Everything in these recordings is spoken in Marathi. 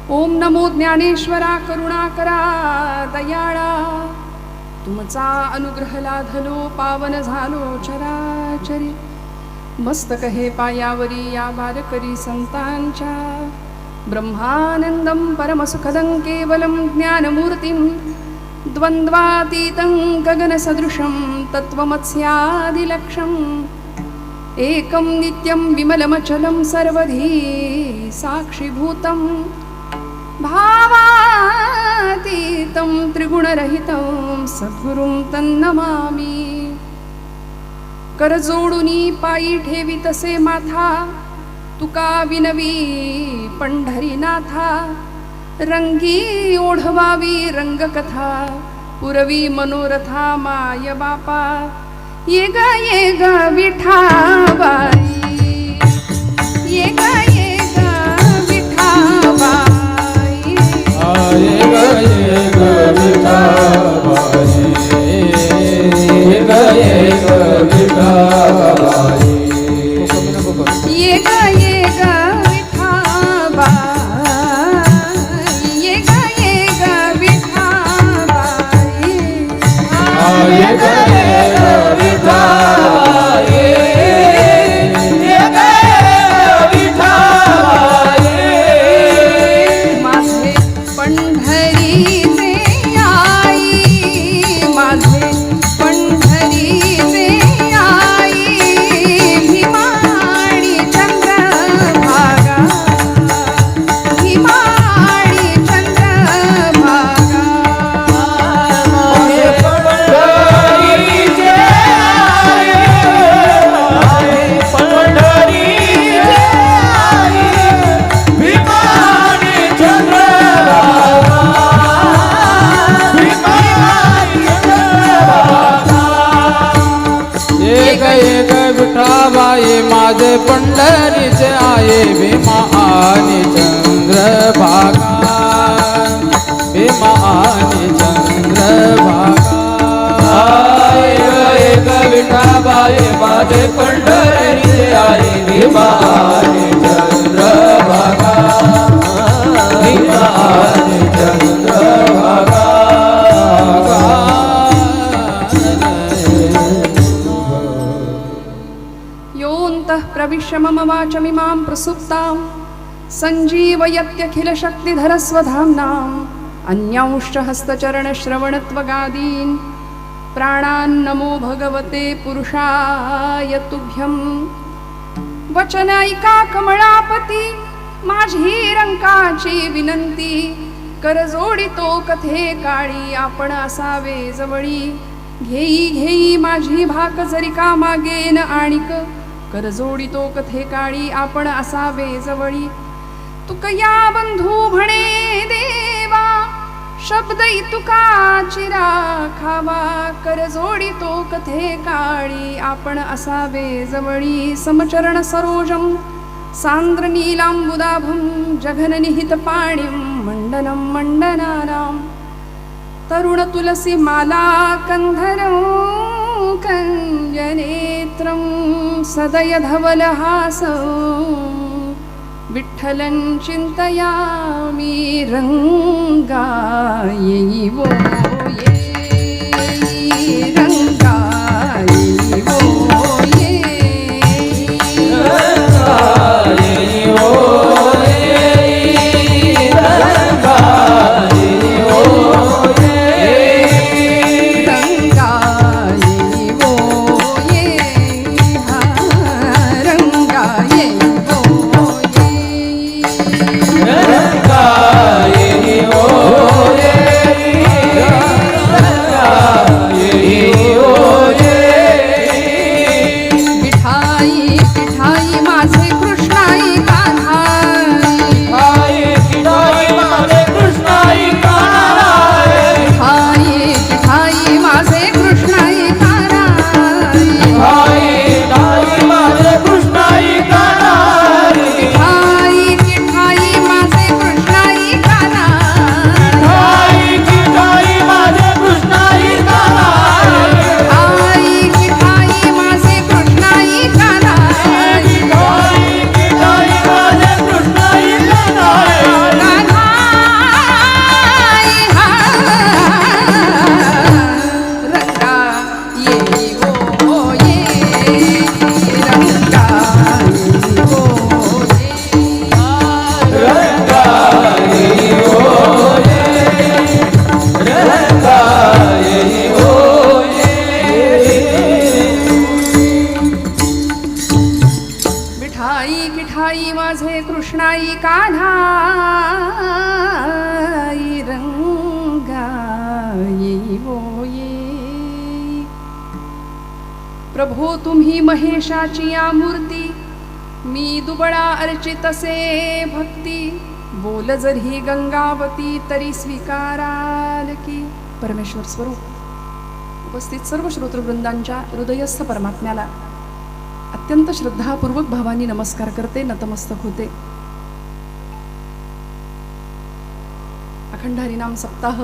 ओम नमो ज्ञानेश्वरा करुणाकरा दयाळा, तुमचा अनुग्रह लाधलो पावन झालो चराचरी. मस्तक हे पायावरी या बालकरी संतांच्या, ब्रह्मानंदं परमसुखदं केवलं ज्ञानमूर्तिं, द्वन्द्वातीतं गगनसदृशं तत्त्वमस्यादिलक्ष्यम्, एकं नित्यं विमलमचलं सर्वधी साक्षिभूतं, भावातीतं त्रिगुणरहितं सद्गुरुं तन्नमामि. करजोडुनी पायी ठेवी तसे माथा, तुका विनवी पंढरीनाथा. रंगी ओढवावी रंगकथा, पुरवी मनोरथा माय बापा. ये ग विठाबाई, ये ग विठाबाई. ये ग विठाबाई, ये ग विठाबाई. ये ग विठाबाई, ये ग विठाबाई. ये ग विठाबाई, ये ग विठाबाई. माझे पंढरीचे आई, माझे पंढरीचे आई. भीमाणी चंद्रभागा, भीमाणी चंद्रभागा. माझे पंढरीचे आई, पंढरीचे आई. भीमानी चंद्रभागा, भीमानी चंद्रभागा. एक एक विठाबाई माझे पंढरीचे आहे, भीमा आणि चंद्रभागा, भीमा आणि चंद्रभागा. एक विठाबाई माझे पंढरीचे आहे, भीमा आणि चंद्रभागा, भीमा आणि चंद्रभागा. योऽन्तः प्रविश्य मम वाचमिमां प्रसुप्तां, सञ्जीवयत्यखिलशक्तिधरस्वधाम्नाम्. अन्यांश्च हस्तचरणश्रवणत्वगादीन् प्राणान्नमो भगवते पुरुषाय तुभ्यं. वचनैका कमळापती माझी रंकाची विनंती, करजोडितो कथे काळी आपण असावे जवळी. घेई घेई माझी भाक जरी का मागेन आणिक, करजोडितो कथे काळी आपण असावे जवळी. तुकया बंधू म्हणे देवा, शब्द तुका चिरा खावा. करजोडितो कथे काळी आपण असावे जवळी. समचरण सरोजं सांद्र नीलांबुदाभं, जघननिहित पाणिं मंडनं मंडनानां. तरुण तुलसी माला कंधरं कंजनेत्रं, सदय धवलहासं विठ्ठलं चिंतयामि. रंगायै वो येई, रंगायै वो येई, रंगायै वो येई, रंगायै वो येई, रंगायै वो येई, हा रंगायै वो येई. रंगायै वो येई, रंगायै वो येई. विठाई विठाई माझे कृष्णाई कान्हाई, आई किडाई माझे कृष्णाई कानाई, विठाई विठाई माझे कृष्णाई कान्हाई. आई किडाई माझे कृष्णाई कानाई. विठाई विठाई माझे प्रभो तुम्ही महेशाची या मूर्ती, मी दुबळा अर्चितसे भक्ती, बोल जरी गंगावती तरी स्वीकाराल की. परमेश्वर स्वरूप उपस्थित सर्व श्रोतृवृंदांच्या हृदयस्थ परमात्म्याला अत्यंत श्रद्धापूर्वक भावानी नमस्कार करते, नतमस्तक होते. अखंड हरिनाम सप्ताह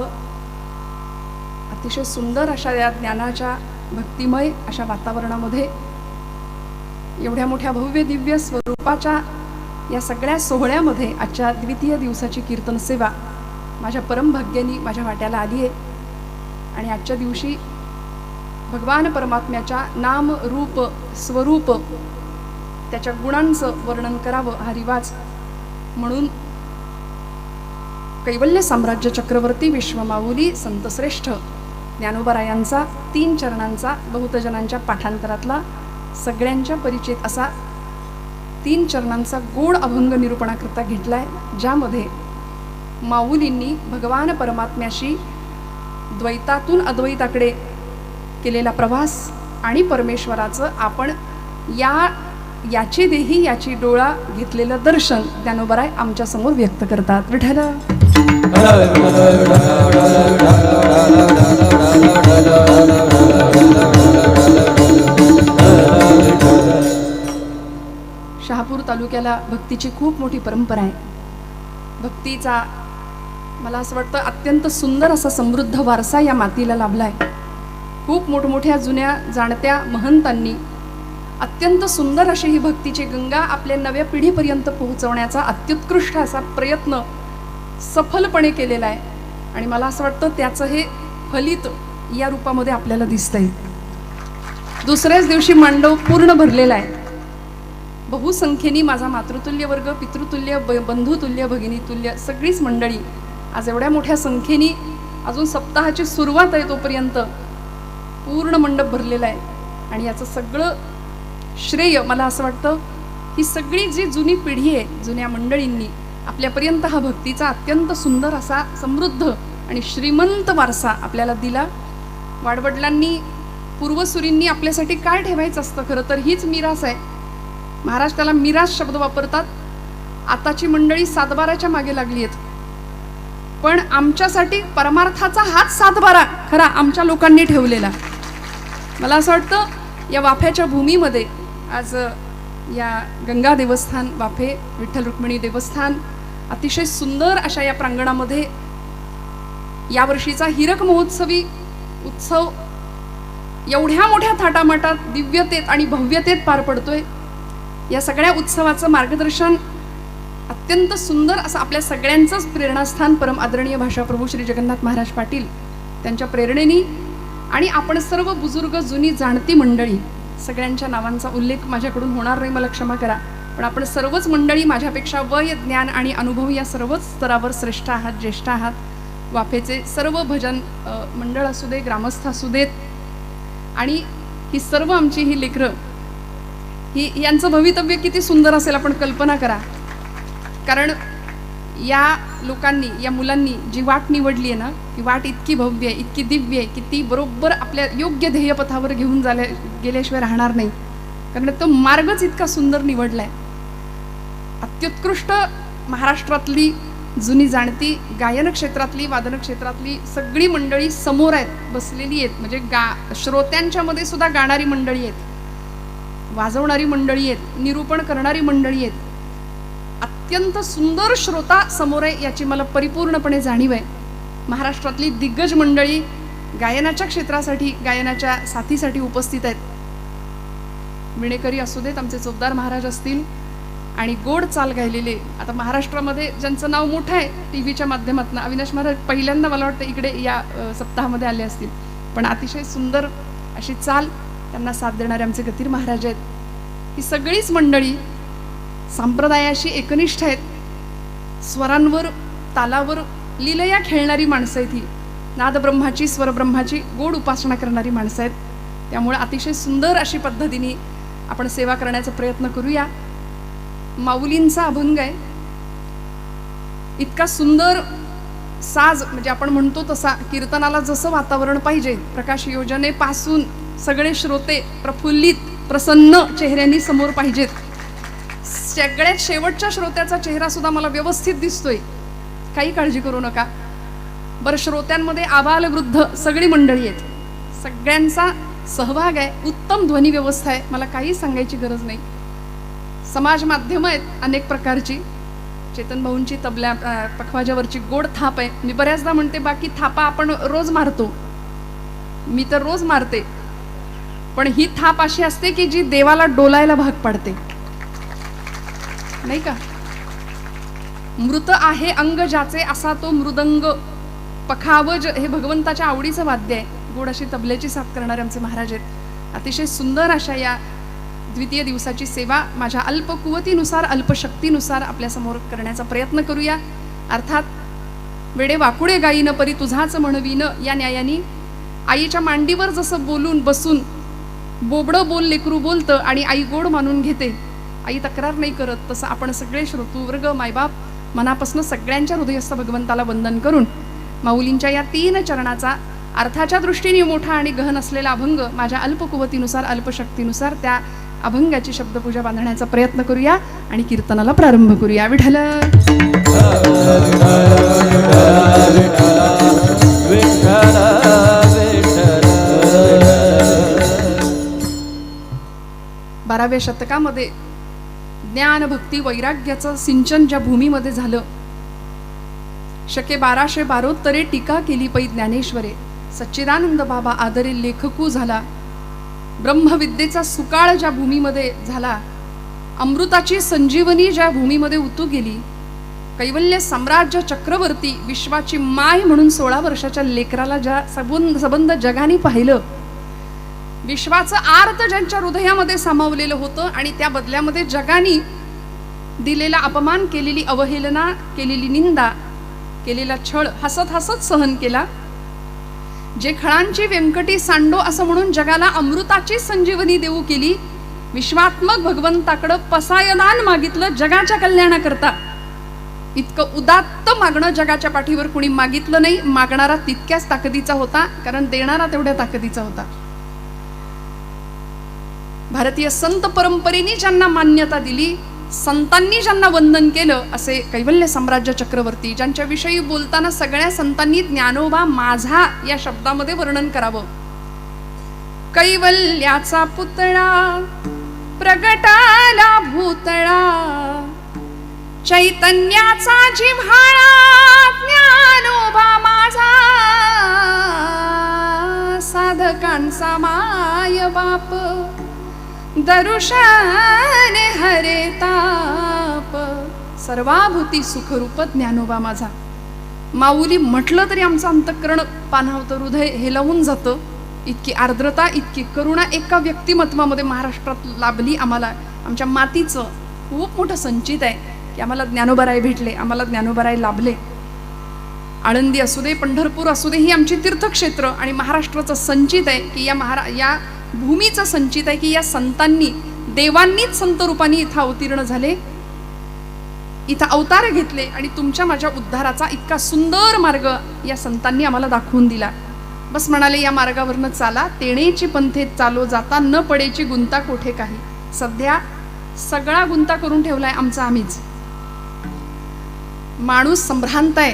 अतिशय सुंदर अशा या ज्ञानाच्या भक्तिमय अशा वातावरणामध्ये एवढ्या मोठ्या भव्य दिव्य स्वरूपाच्या या सगळ्या सोहळ्यामध्ये आजच्या द्वितीय दिवसाची कीर्तन सेवा माझ्या परमभाग्यानी माझ्या वाट्याला आली आहे. आणि आजच्या दिवशी भगवान परमात्म्याच्या नाम रूप स्वरूप त्याच्या गुणांचं वर्णन करावं हा रिवाज म्हणून कैवल्य साम्राज्य चक्रवर्ती विश्वमाऊली संतश्रेष्ठ ज्ञानोबारायांचा 3 चरणांचा बहुत जणांच्या पाठांतरातला सगळ्यांच्या परिचित असा 3 चरणांचा गोड अभंग निरूपणाकरता घेतलाय, ज्यामध्ये माऊलींनी भगवान परमात्म्याशी द्वैतातून अद्वैताकडे केलेला प्रवास आणि परमेश्वराचं आपण याची देही याची डोळा घेतलेलं दर्शन ज्ञानोबाराय आमच्या समोर व्यक्त करतात. विठ्ठल शहापूर तालुक्याला भक्तीची खूप मोठी परंपरा आहे. भक्तीचा मला असं वाटतं अत्यंत सुंदर असा समृद्ध वारसा या मातीला लाभलाय. खूप मोठमोठ्या जुन्या जाणत्या महंतांनी अत्यंत सुंदर अशी ही भक्तीची गंगा आपल्या नव्या पिढीपर्यंत पोहोचवण्याचा अत्युत्कृष्ट असा प्रयत्न सफलपणे केलेला आहे. आणि मला असं वाटतं त्याचं हे फलित या रूपामध्ये आपल्याला दिसतंय. दुसऱ्याच दिवशी मांडव पूर्ण भरलेला आहे. बहुसंख्येने माझा मातृतुल्य वर्ग, पितृतुल्य, बंधुतुल्य, भगिनीतुल्य सगळीच मंडळी आज एवढ्या मोठ्या संख्येने अजून सप्ताहाची सुरुवात आहे तोपर्यंत पूर्ण मंडप भरलेला आहे. आणि याचं सगळं श्रेय मला असं वाटतं ही सगळी जी जुनी पिढी आहे, जुन्या मंडळींनी आपल्यापर्यंत हा भक्तीचा अत्यंत सुंदर असा समृद्ध आणि श्रीमंत वारसा आपल्याला दिला. वाडवडिलांनी पूर्वसुरींनी आपल्यासाठी काय ठेवायचं असतं, खरं तर हीच मिरास आहे. महाराज त्याला मिरास शब्द वापरतात. आताची मंडळी सातबाराच्या मागे लागली आहेत, पण आमच्यासाठी परमार्थाचा हाच सातबारा खरा आमच्या लोकांनी ठेवलेला. मला असं वाटतं या वाफ्याच्या भूमीमध्ये आज या गंगा देवस्थान वाफे विठ्ठल रुक्मिणी देवस्थान अतिशय सुंदर अशा या प्रांगणामध्ये यावर्षीचा हिरक महोत्सवी उत्सव एवढ्या मोठ्या थाटामाटात दिव्यतेत आणि भव्यतेत पार पडतोय. या सगळ्या उत्सवाचं मार्गदर्शन अत्यंत सुंदर असं आपल्या सगळ्यांचंच प्रेरणास्थान परम आदरणीय भाषाप्रभू श्री जगन्नाथ महाराज पाटील त्यांच्या प्रेरणेने आणि आपण सर्व बुजुर्ग जुनी जाणती मंडळी सगळ्यांच्या नावांचा उल्लेख माझ्याकडून होणार नाही, मला क्षमा करा. पण आपण सर्वच मंडळी माझ्यापेक्षा वय ज्ञान आणि अनुभव या सर्वच स्तरावर श्रेष्ठ आहात, ज्येष्ठ आहात. वाफेचे सर्व भजन मंडळ असू दे, ग्रामस्थ असू देत, आणि ही सर्व आमची ही लेकरं यांचं भवितव्य किती सुंदर असेल आपण कल्पना करा. कारण या लोकांनी या मुलांनी जी वाट निवडली आहे ना, ती वाट इतकी भव्य आहे, इतकी दिव्य आहे की ती बरोबर आपल्या योग्य ध्येयपथावर घेऊन गेल्याशिवाय राहणार नाही. कारण तो मार्गच इतका सुंदर निवडलाय. अत्युत्कृष्ट महाराष्ट्रातली जुनी जाणती गायन क्षेत्रातली, वादन क्षेत्रातली सगळी मंडळी समोर आहेत, बसलेली आहेत. म्हणजे श्रोत्यांच्या मध्ये सुद्धा गाणारी मंडळी आहेत, वाजवणारी मंडळी आहेत, निरूपण करणारी मंडळी आहेत. अत्यंत सुंदर श्रोता समोर आहे याची मला परिपूर्णपणे जाणीव आहे. महाराष्ट्रातली दिग्गज मंडळी गायनाच्या क्षेत्रासाठी, गायनाच्या साथीसाठी उपस्थित आहेत. विणेकरी असू देत, आमचे चोपदार महाराज असतील, आणि गोड चाल गायलेले आता महाराष्ट्रामध्ये ज्यांचं नाव मोठं आहे टीव्हीच्या माध्यमातून, अविनाश महाराज पहिल्यांदा मला वाटतं इकडे या सप्ताहामध्ये आले असतील. पण अतिशय सुंदर अशी चाल त्यांना साथ देणारे आमचे गतीर महाराज आहेत. ही सगळीच मंडळी संप्रदायाशी एकनिष्ठ आहेत. स्वरांवर तालावर लीलया खेळणारी माणसं आहेत. ही नादब्रह्माची स्वरब्रह्माची गोड उपासना करणारी माणसं आहेत. त्यामुळे अतिशय सुंदर अशी पद्धतीने आपण सेवा करण्याचा प्रयत्न करूया. माऊलींचा अभंग आहे, इतका सुंदर साज, म्हणजे आपण म्हणतो तसा कीर्तनाला जसं वातावरण पाहिजे, प्रकाश योजनेपासून सगळे श्रोते प्रफुल्लित प्रसन्न चेहऱ्यांनी समोर पाहिजेत. सगळ्यात शेवटच्या श्रोत्याचा चेहरा सुद्धा मला व्यवस्थित दिसतोय, काही काळजी करू नका. बरं, श्रोत्यांमध्ये आबाल वृद्ध सगळी मंडळी आहेत, सगळ्यांचा सहभाग आहे, उत्तम ध्वनी व्यवस्था आहे, मला काही सांगायची गरज नाही. समाज माध्यमं आहेत अनेक प्रकारची. चेतन भाऊंची तबल्या पखवाजावरची गोड थाप आहे. मी बऱ्याचदा म्हणते बाकी थापा आपण रोज मारतो, मी तर रोज मारते, पण ही थाप अशी असते की जी देवाला डोलायला भाग पाडते, नाही का. मृत आहे अंग ज्याचे असा तो मृदंग. पखावज हे भगवंताच्या आवडीचं वाद्य आहे. गोड अशी तबल्याची साथ करणारे आमचे महाराज आहेत. अतिशय सुंदर अशा या द्वितीय दिवसाची सेवा माझ्या अल्प कुवतीनुसार अल्पशक्तीनुसार आपल्यासमोर करण्याचा प्रयत्न करूया. अर्थात वेडे वाकुडे गाईन परी तुझाच म्हणवीन या न्यायाने आईच्या मांडीवर जसं बोलून बसून बोबडं बोल लेकरू बोलतं आणि आई गोड मानून घेते, आई तक्रार नाही करत, तसं आपण सगळे श्रोतृवर्ग मायबाप मनापासून सगळ्यांच्या हृदयस्थ भगवंताला वंदन करून माऊलींच्या या 3 चरणाचा अर्थाच्या दृष्टीने मोठा आणि गहन असलेला अभंग माझ्या अल्पकुवतीनुसार अल्पशक्तीनुसार त्या अभंगाची शब्दपूजा बांधण्याचा प्रयत्न करूया आणि कीर्तनाला प्रारंभ करूया. विठ्ठल बाराव्या शतकामध्ये ज्ञान भक्ती वैराग्याचं सिंचन ज्या भूमीमध्ये झालं, शके 1212 टीका केली पै ज्ञानेश्वरे, सच्चिदानंद बाबा आदरे लेखकू झाला. ब्रह्मविद्येचा सुकाळ ज्या भूमीमध्ये झाला, अमृताची संजीवनी ज्या भूमीमध्ये उतू गेली, कैवल्य साम्राज्य चक्रवर्ती विश्वाची माय म्हणून 16 वर्षाच्या लेकराला ज्या सबंध जगाने पाहिलं, विश्वाचं आर्त ज्यांच्या हृदयामध्ये सामावलेलं होतं आणि त्या बदल्यामध्ये जगाने दिलेला अपमान, केलेली अवहेलना, केलेली निंदा, केलेला छळ हसत हसत सहन केला. जे खळांची व्यंकटी सांडो असं म्हणून जगाला अमृताची संजीवनी देऊ केली, विश्वात्मक भगवंताकडं पसायदान मागितलं जगाच्या कल्याणाकरता. इतकं उदात्त मागणं जगाच्या पाठीवर कुणी मागितलं नाही. मागणारा तितक्याच ताकदीचा होता, कारण देणारा तेवढ्या ताकदीचा होता. भारतीय संत परंपरेने ज्यांना मान्यता दिली, संतांनी ज्यांना वंदन केलं, असे कैवल्य साम्राज्य चक्रवर्ती ज्यांच्या विषयी बोलताना सगळ्या संतांनी ज्ञानोबा माझा या शब्दामध्ये वर्णन करावं. कैवल्याचा पुतळा प्रगटाला भूतळा, चैतन्याचा जिव्हाळा ज्ञानोबा माझा, साधकांचा माय बाप दरुशन हरे ताप, सर्वाभूती सुखरूप ज्ञानोबा माझा. माऊली म्हटलं तरी आमचं अंतःकरण पाणावतं, हृदय हेलावून जातं. इतकी आर्द्रता, इतकी करुणा एका व्यक्तिमत्वामध्ये महाराष्ट्रात लाभली आम्हाला. आमच्या मातीचं खूप मोठं संचित आहे की आम्हाला ज्ञानोबाराय भेटले, आम्हाला ज्ञानोबाराय लाभले. आळंदी असू दे, पंढरपूर असू दे, ही आमची तीर्थक्षेत्र आणि महाराष्ट्राचं संचित आहे की या भूमीचं संचित आहे की या संतांनी, देवांनीच संत रूपाने इथं अवतीर्ण झाले, इथं अवतार घेतले आणि तुमच्या माझ्या उद्धाराचा इतका सुंदर मार्ग या संतांनी आम्हाला दाखवून दिला. बस म्हणाले, या मार्गावरनं चाला, तेणेची पंथेत चालो जाता, न पडेची गुंता कोठे काही. सध्या सगळा गुंता करून ठेवलाय आमचा आम्हीच. माणूस संभ्रांत आहे,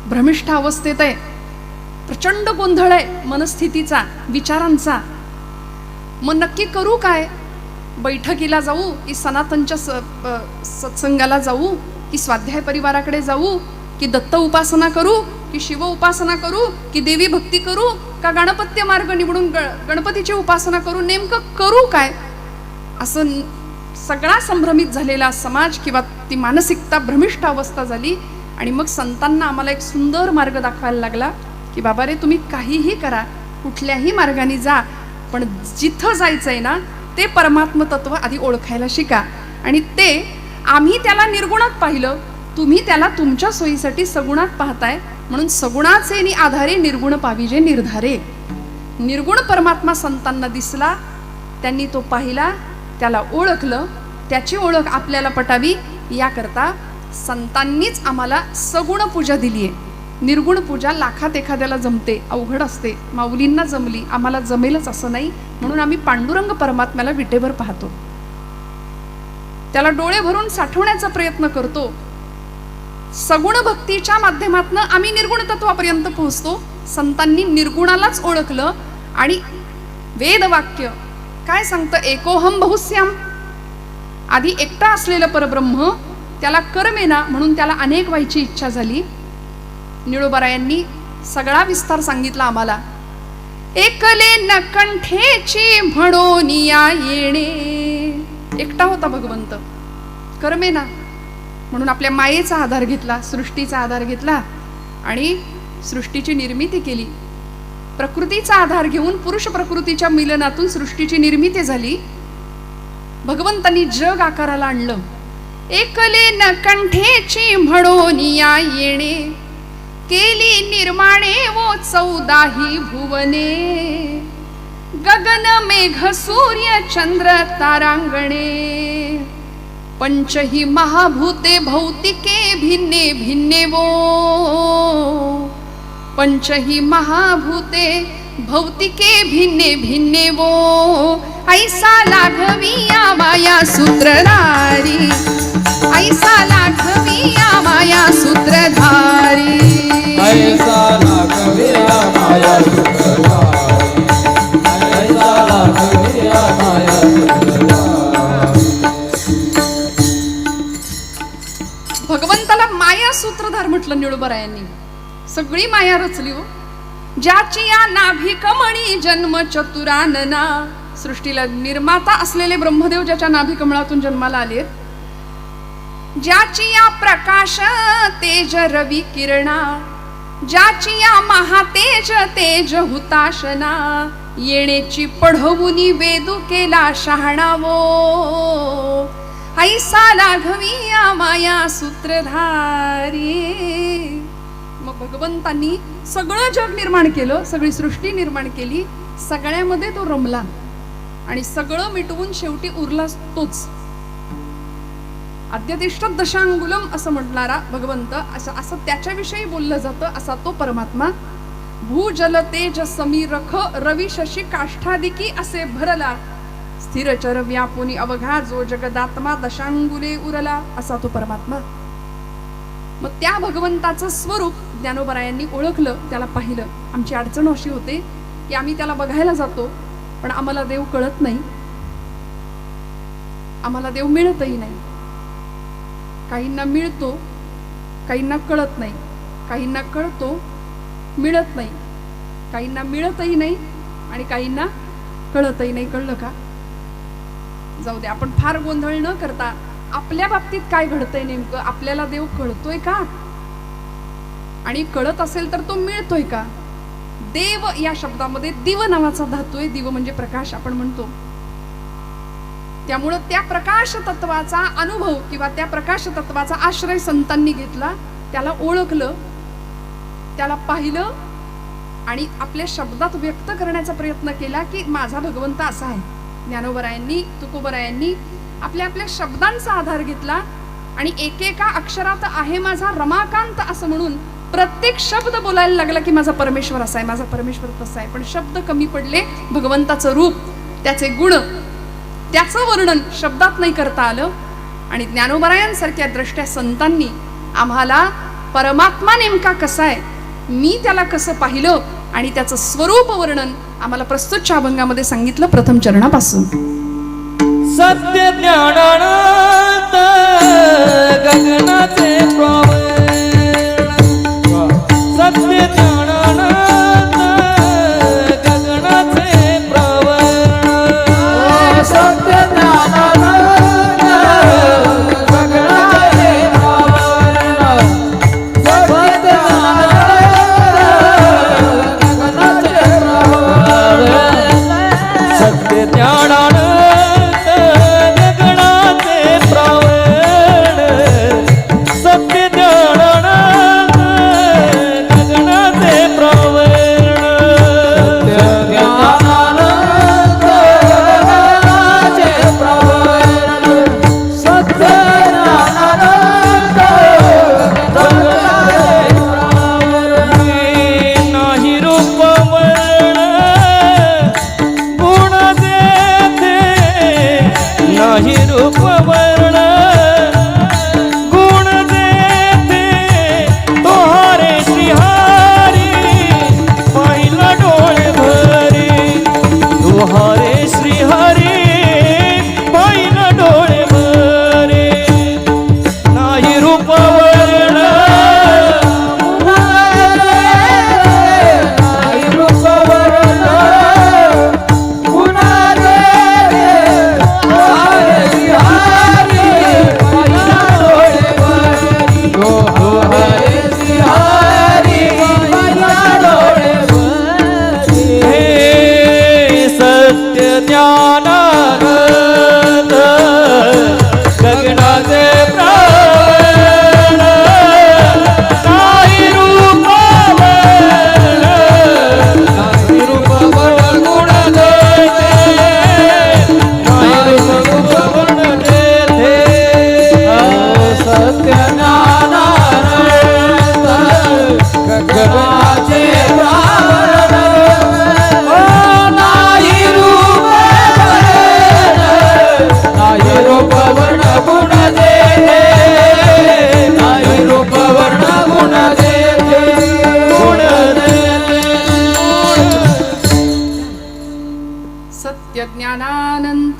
भ्रमिष्ठ अवस्थेत आहे, प्रचंड गोंधळ आहे मनस्थितीचा, विचारांचा. मग नक्की करू काय? बैठकीला जाऊ की सनातनच्या सत्संगाला जाऊ की स्वाध्याय परिवाराकडे जाऊ की दत्त उपासना करू की शिव उपासना करू की देवी भक्ती करू का गणपत्य मार्ग निवडून गणपतीची उपासना करू? नेमकं करू काय असं सगळा संभ्रमित झालेला समाज किंवा ती मानसिकता भ्रमिष्ठ अवस्था झाली. आणि मग संतांना आम्हाला एक सुंदर मार्ग दाखवायला लागला की बाबा रे, तुम्ही काहीही करा, कुठल्याही मार्गाने जा, पण जिथं जायचंय ना ते परमात्म तत्व आधी ओळखायला शिका. आणि ते आम्ही त्याला निर्गुणात पाहिलं, तुम्ही त्याला तुमच्या सोयीसाठी सगुणात पाहताय, म्हणून सगुणाचे आधारे निर्गुण पाविजे निर्धारे. निर्गुण परमात्मा संतांना दिसला, त्यांनी तो पाहिला, त्याला ओळखलं, त्याची ओळख आपल्याला पटावी याकरता संतांनीच आम्हाला सगुण पूजा दिली आहे. निर्गुण पूजा लाखात एखाद्याला जमते, अवघड असते. माऊलींना जमली, आम्हाला जमेलच असं नाही. म्हणून आम्ही पांडुरंग परमात्म्याला विटेवर पाहतो, त्याला डोळे भरून साठवण्याचा प्रयत्न करतो. सगुण भक्तीच्या माध्यमातून आम्ही निर्गुण तत्वापर्यंत पोहोचतो. संतांनी निर्गुणालाच ओळखलं आणि वेदवाक्य काय सांगतं, एकोहम बहुस्याम, आधी एकटा असलेलं परब्रह्म त्याला कर्मेना म्हणून त्याला अनेक व्हायची इच्छा झाली. निळोबारायांनी सगळा विस्तार सांगितला आम्हाला. एकले न कंठेची म्हणून या येणे, एकटा होता भगवंत, कर्मेना म्हणून आपल्या मायेचा आधार घेतला, सृष्टीचा आधार घेतला आणि सृष्टीची निर्मिती केली. प्रकृतीचा आधार घेऊन पुरुष प्रकृतीच्या मिलनातून सृष्टीची निर्मिती झाली. भगवंतांनी जग आकाराला आणलं. एकले न कंठेची म्हणून या येणे, केली निर्माणे वो 14 भुवने, गगन मेघ सूर्य चंद्र तारांगणे, पंचही महाभूते भौतिके भिन्ने भिन्ने वो, पंचही महाभूते भौतिके भिन्ने भिन्ने वो, ऐसा लाघविया माया सूत्रधारी, ऐसा लाघविया माया सूत्रधारी, ऐसा लाघविया माया सूत्रधारी, ऐसा लाघविया माया सूत्रधारी. भगवंताला माया सूत्रधार म्हटलं निळोबारायांनी. सगळी माया रचली हो. ज्याची या नाभिकमणी जन्म चतुरानना, सृष्टीला निर्माता असलेले ब्रह्मदेव ज्याच्या नाभिकमळातून जन्माला आले, ज्याची या प्रकाश तेज रवी किरणा, ज्याची या महातेज तेज हुताशना, येण्याची पढवुनी वेदू केला शहाणावो, ऐसा लाघविया माया सूत्रधारी. मग भगवंतांनी सगळं जग निर्माण केलं, सगळी सृष्टी निर्माण केली, सगळ्यामध्ये तो रमला आणि सगळं मिटवून शेवटी उरला तोच. अद्यतिष्ठ दशांगुलम असं म्हणणारा भगवंत, असं त्याच्याविषयी बोललं जातं, असा तो परमात्मा. भूजल तेज समीरख रवी शशी काष्ठादिकी असे भरला, स्थिरचर व्यापुनी अवघा जो जगदात्मा दशांगुले उरला, असा तो परमात्मा. मग त्या भगवंताचं स्वरूप ज्ञानोबरायांनी ओळखलं, त्याला पाहिलं. आमची अडचण अशी होते की आम्ही त्याला बघायला जातो पण आम्हाला देव कळत नाही, आम्हाला देव मिळतही नाही. काहींना मिळतो, काहींना कळत नाही, काहींना कळतो मिळत नाही, काहींना मिळतही नाही आणि काहींना कळतही नाही. कळलं का? जाऊ दे, आपण फार गोंधळ न करता आपल्या बाबतीत काय घडतंय नेमकं, आपल्याला देव कळतोय का आणि कळत असेल तर तो मिळतोय का. देव या शब्दामध्ये दिव नावाचा धातू आहे. दिव म्हणजे प्रकाश आपण म्हणतो. त्यामुळं त्या प्रकाश तत्वाचा अनुभव किंवा त्या प्रकाश तत्वाचा आश्रय संतांनी घेतला, त्याला ओळखलं, त्याला पाहिलं आणि आपल्या शब्दात व्यक्त करण्याचा प्रयत्न केला की माझा भगवंत असा आहे. ज्ञानोबरायांनी, तुकोबरायांनी आपल्या आपल्या शब्दांचा आधार घेतला आणि एकेका अक्षरात आहे माझा रमाकांत असं म्हणून प्रत्येक शब्द बोलायला लागला की माझा परमेश्वर असा आहे, माझा परमेश्वर तसा आहे. पण शब्द कमी पडले. भगवंताचं रूप, त्याचे गुण, त्याचं वर्णन शब्दात नाही करता आलं. आणि ज्ञानोबरायांसारख्या द्रष्ट्या संतांनी आम्हाला परमात्मा नेमका कसा आहे, मी त्याला कसं पाहिलं आणि त्याचं स्वरूप वर्णन आम्हाला प्रस्तुतच्या अभंगामध्ये सांगितलं प्रथम चरणापासून. सत्य ज्ञानानंद गगनाचे प्रवण, सत्य ज्ञानानंद गगनाचे प्रवण, सत्य ज्ञानानंद गगनाचे प्रवण, सत्य ज्ञानानंद गगनाचे प्रवण, सत्य ज्ञानानंद गगनाचे प्रवण, सत्य ज्ञानानंद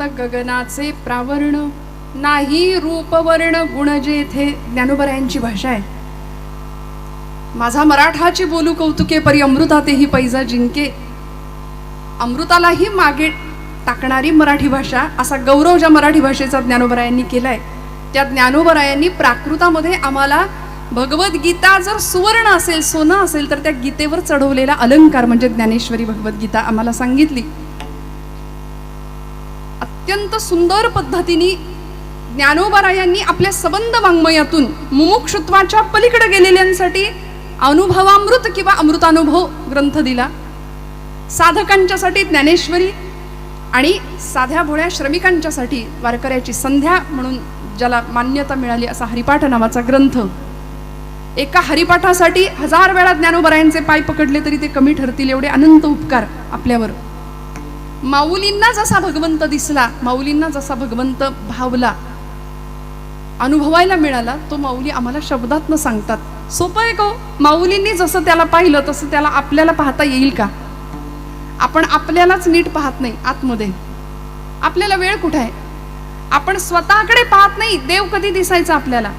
गगनाचे प्रावर्ण, नाही रूपवर्ण गुण जेथे. ज्ञानोबरायांची भाषा आहे. माझा मराठाची बोलू कौतुके, परी अमृतातेही पैजा जिंके. अमृतालाही मागे टाकणारी मराठी भाषा, असा गौरव ज्या मराठी भाषेचा ज्ञानोबरायांनी केलाय, त्या ज्ञानोबरायांनी प्राकृतामध्ये आम्हाला भगवद्गीता जर सुवर्ण असेल, सोनं असेल, तर त्या गीतेवर चढवलेला अलंकार म्हणजे ज्ञानेश्वरी भगवद्गीता आम्हाला सांगितली. अत्यंत सुंदर पद्धतीने ज्ञानोबरायांनी आपल्या सबंध वाङ्मयातून मुमुक्षुत्वाच्या पलीकडे गेलेल्यांसाठी अनुभवामृत किंवा अमृतानुभव ग्रंथ दिला. साधकांच्यासाठी ज्ञानेश्वरी आणि साध्या भोळ्या श्रमिकांच्यासाठी वारकऱ्याची संध्या म्हणून ज्याला मान्यता मिळाली असा हरिपाठ नावाचा ग्रंथ. एका हरिपाठासाठी 1000 वेळा ज्ञानोबरायांचे पाय पकडले तरी ते कमी ठरतील एवढे अनंत उपकार आपल्यावर. माऊलींना जसा भगवंत दिसला, माऊलींना जसा भगवंत भावला, अनुभवायला मिळाला, तो माऊली आम्हाला शब्दात न सांगतात. सोपं आहे का? माऊलींनी जसं त्याला पाहिलं तसं त्याला आपल्याला पाहता येईल का? आपण आपल्यालाच नीट पाहत नाही. आतमध्ये आपल्याला वेळ कुठे आहे? आपण स्वतःकडे पाहत नाही. देव कधी दिसायचा आपल्याला?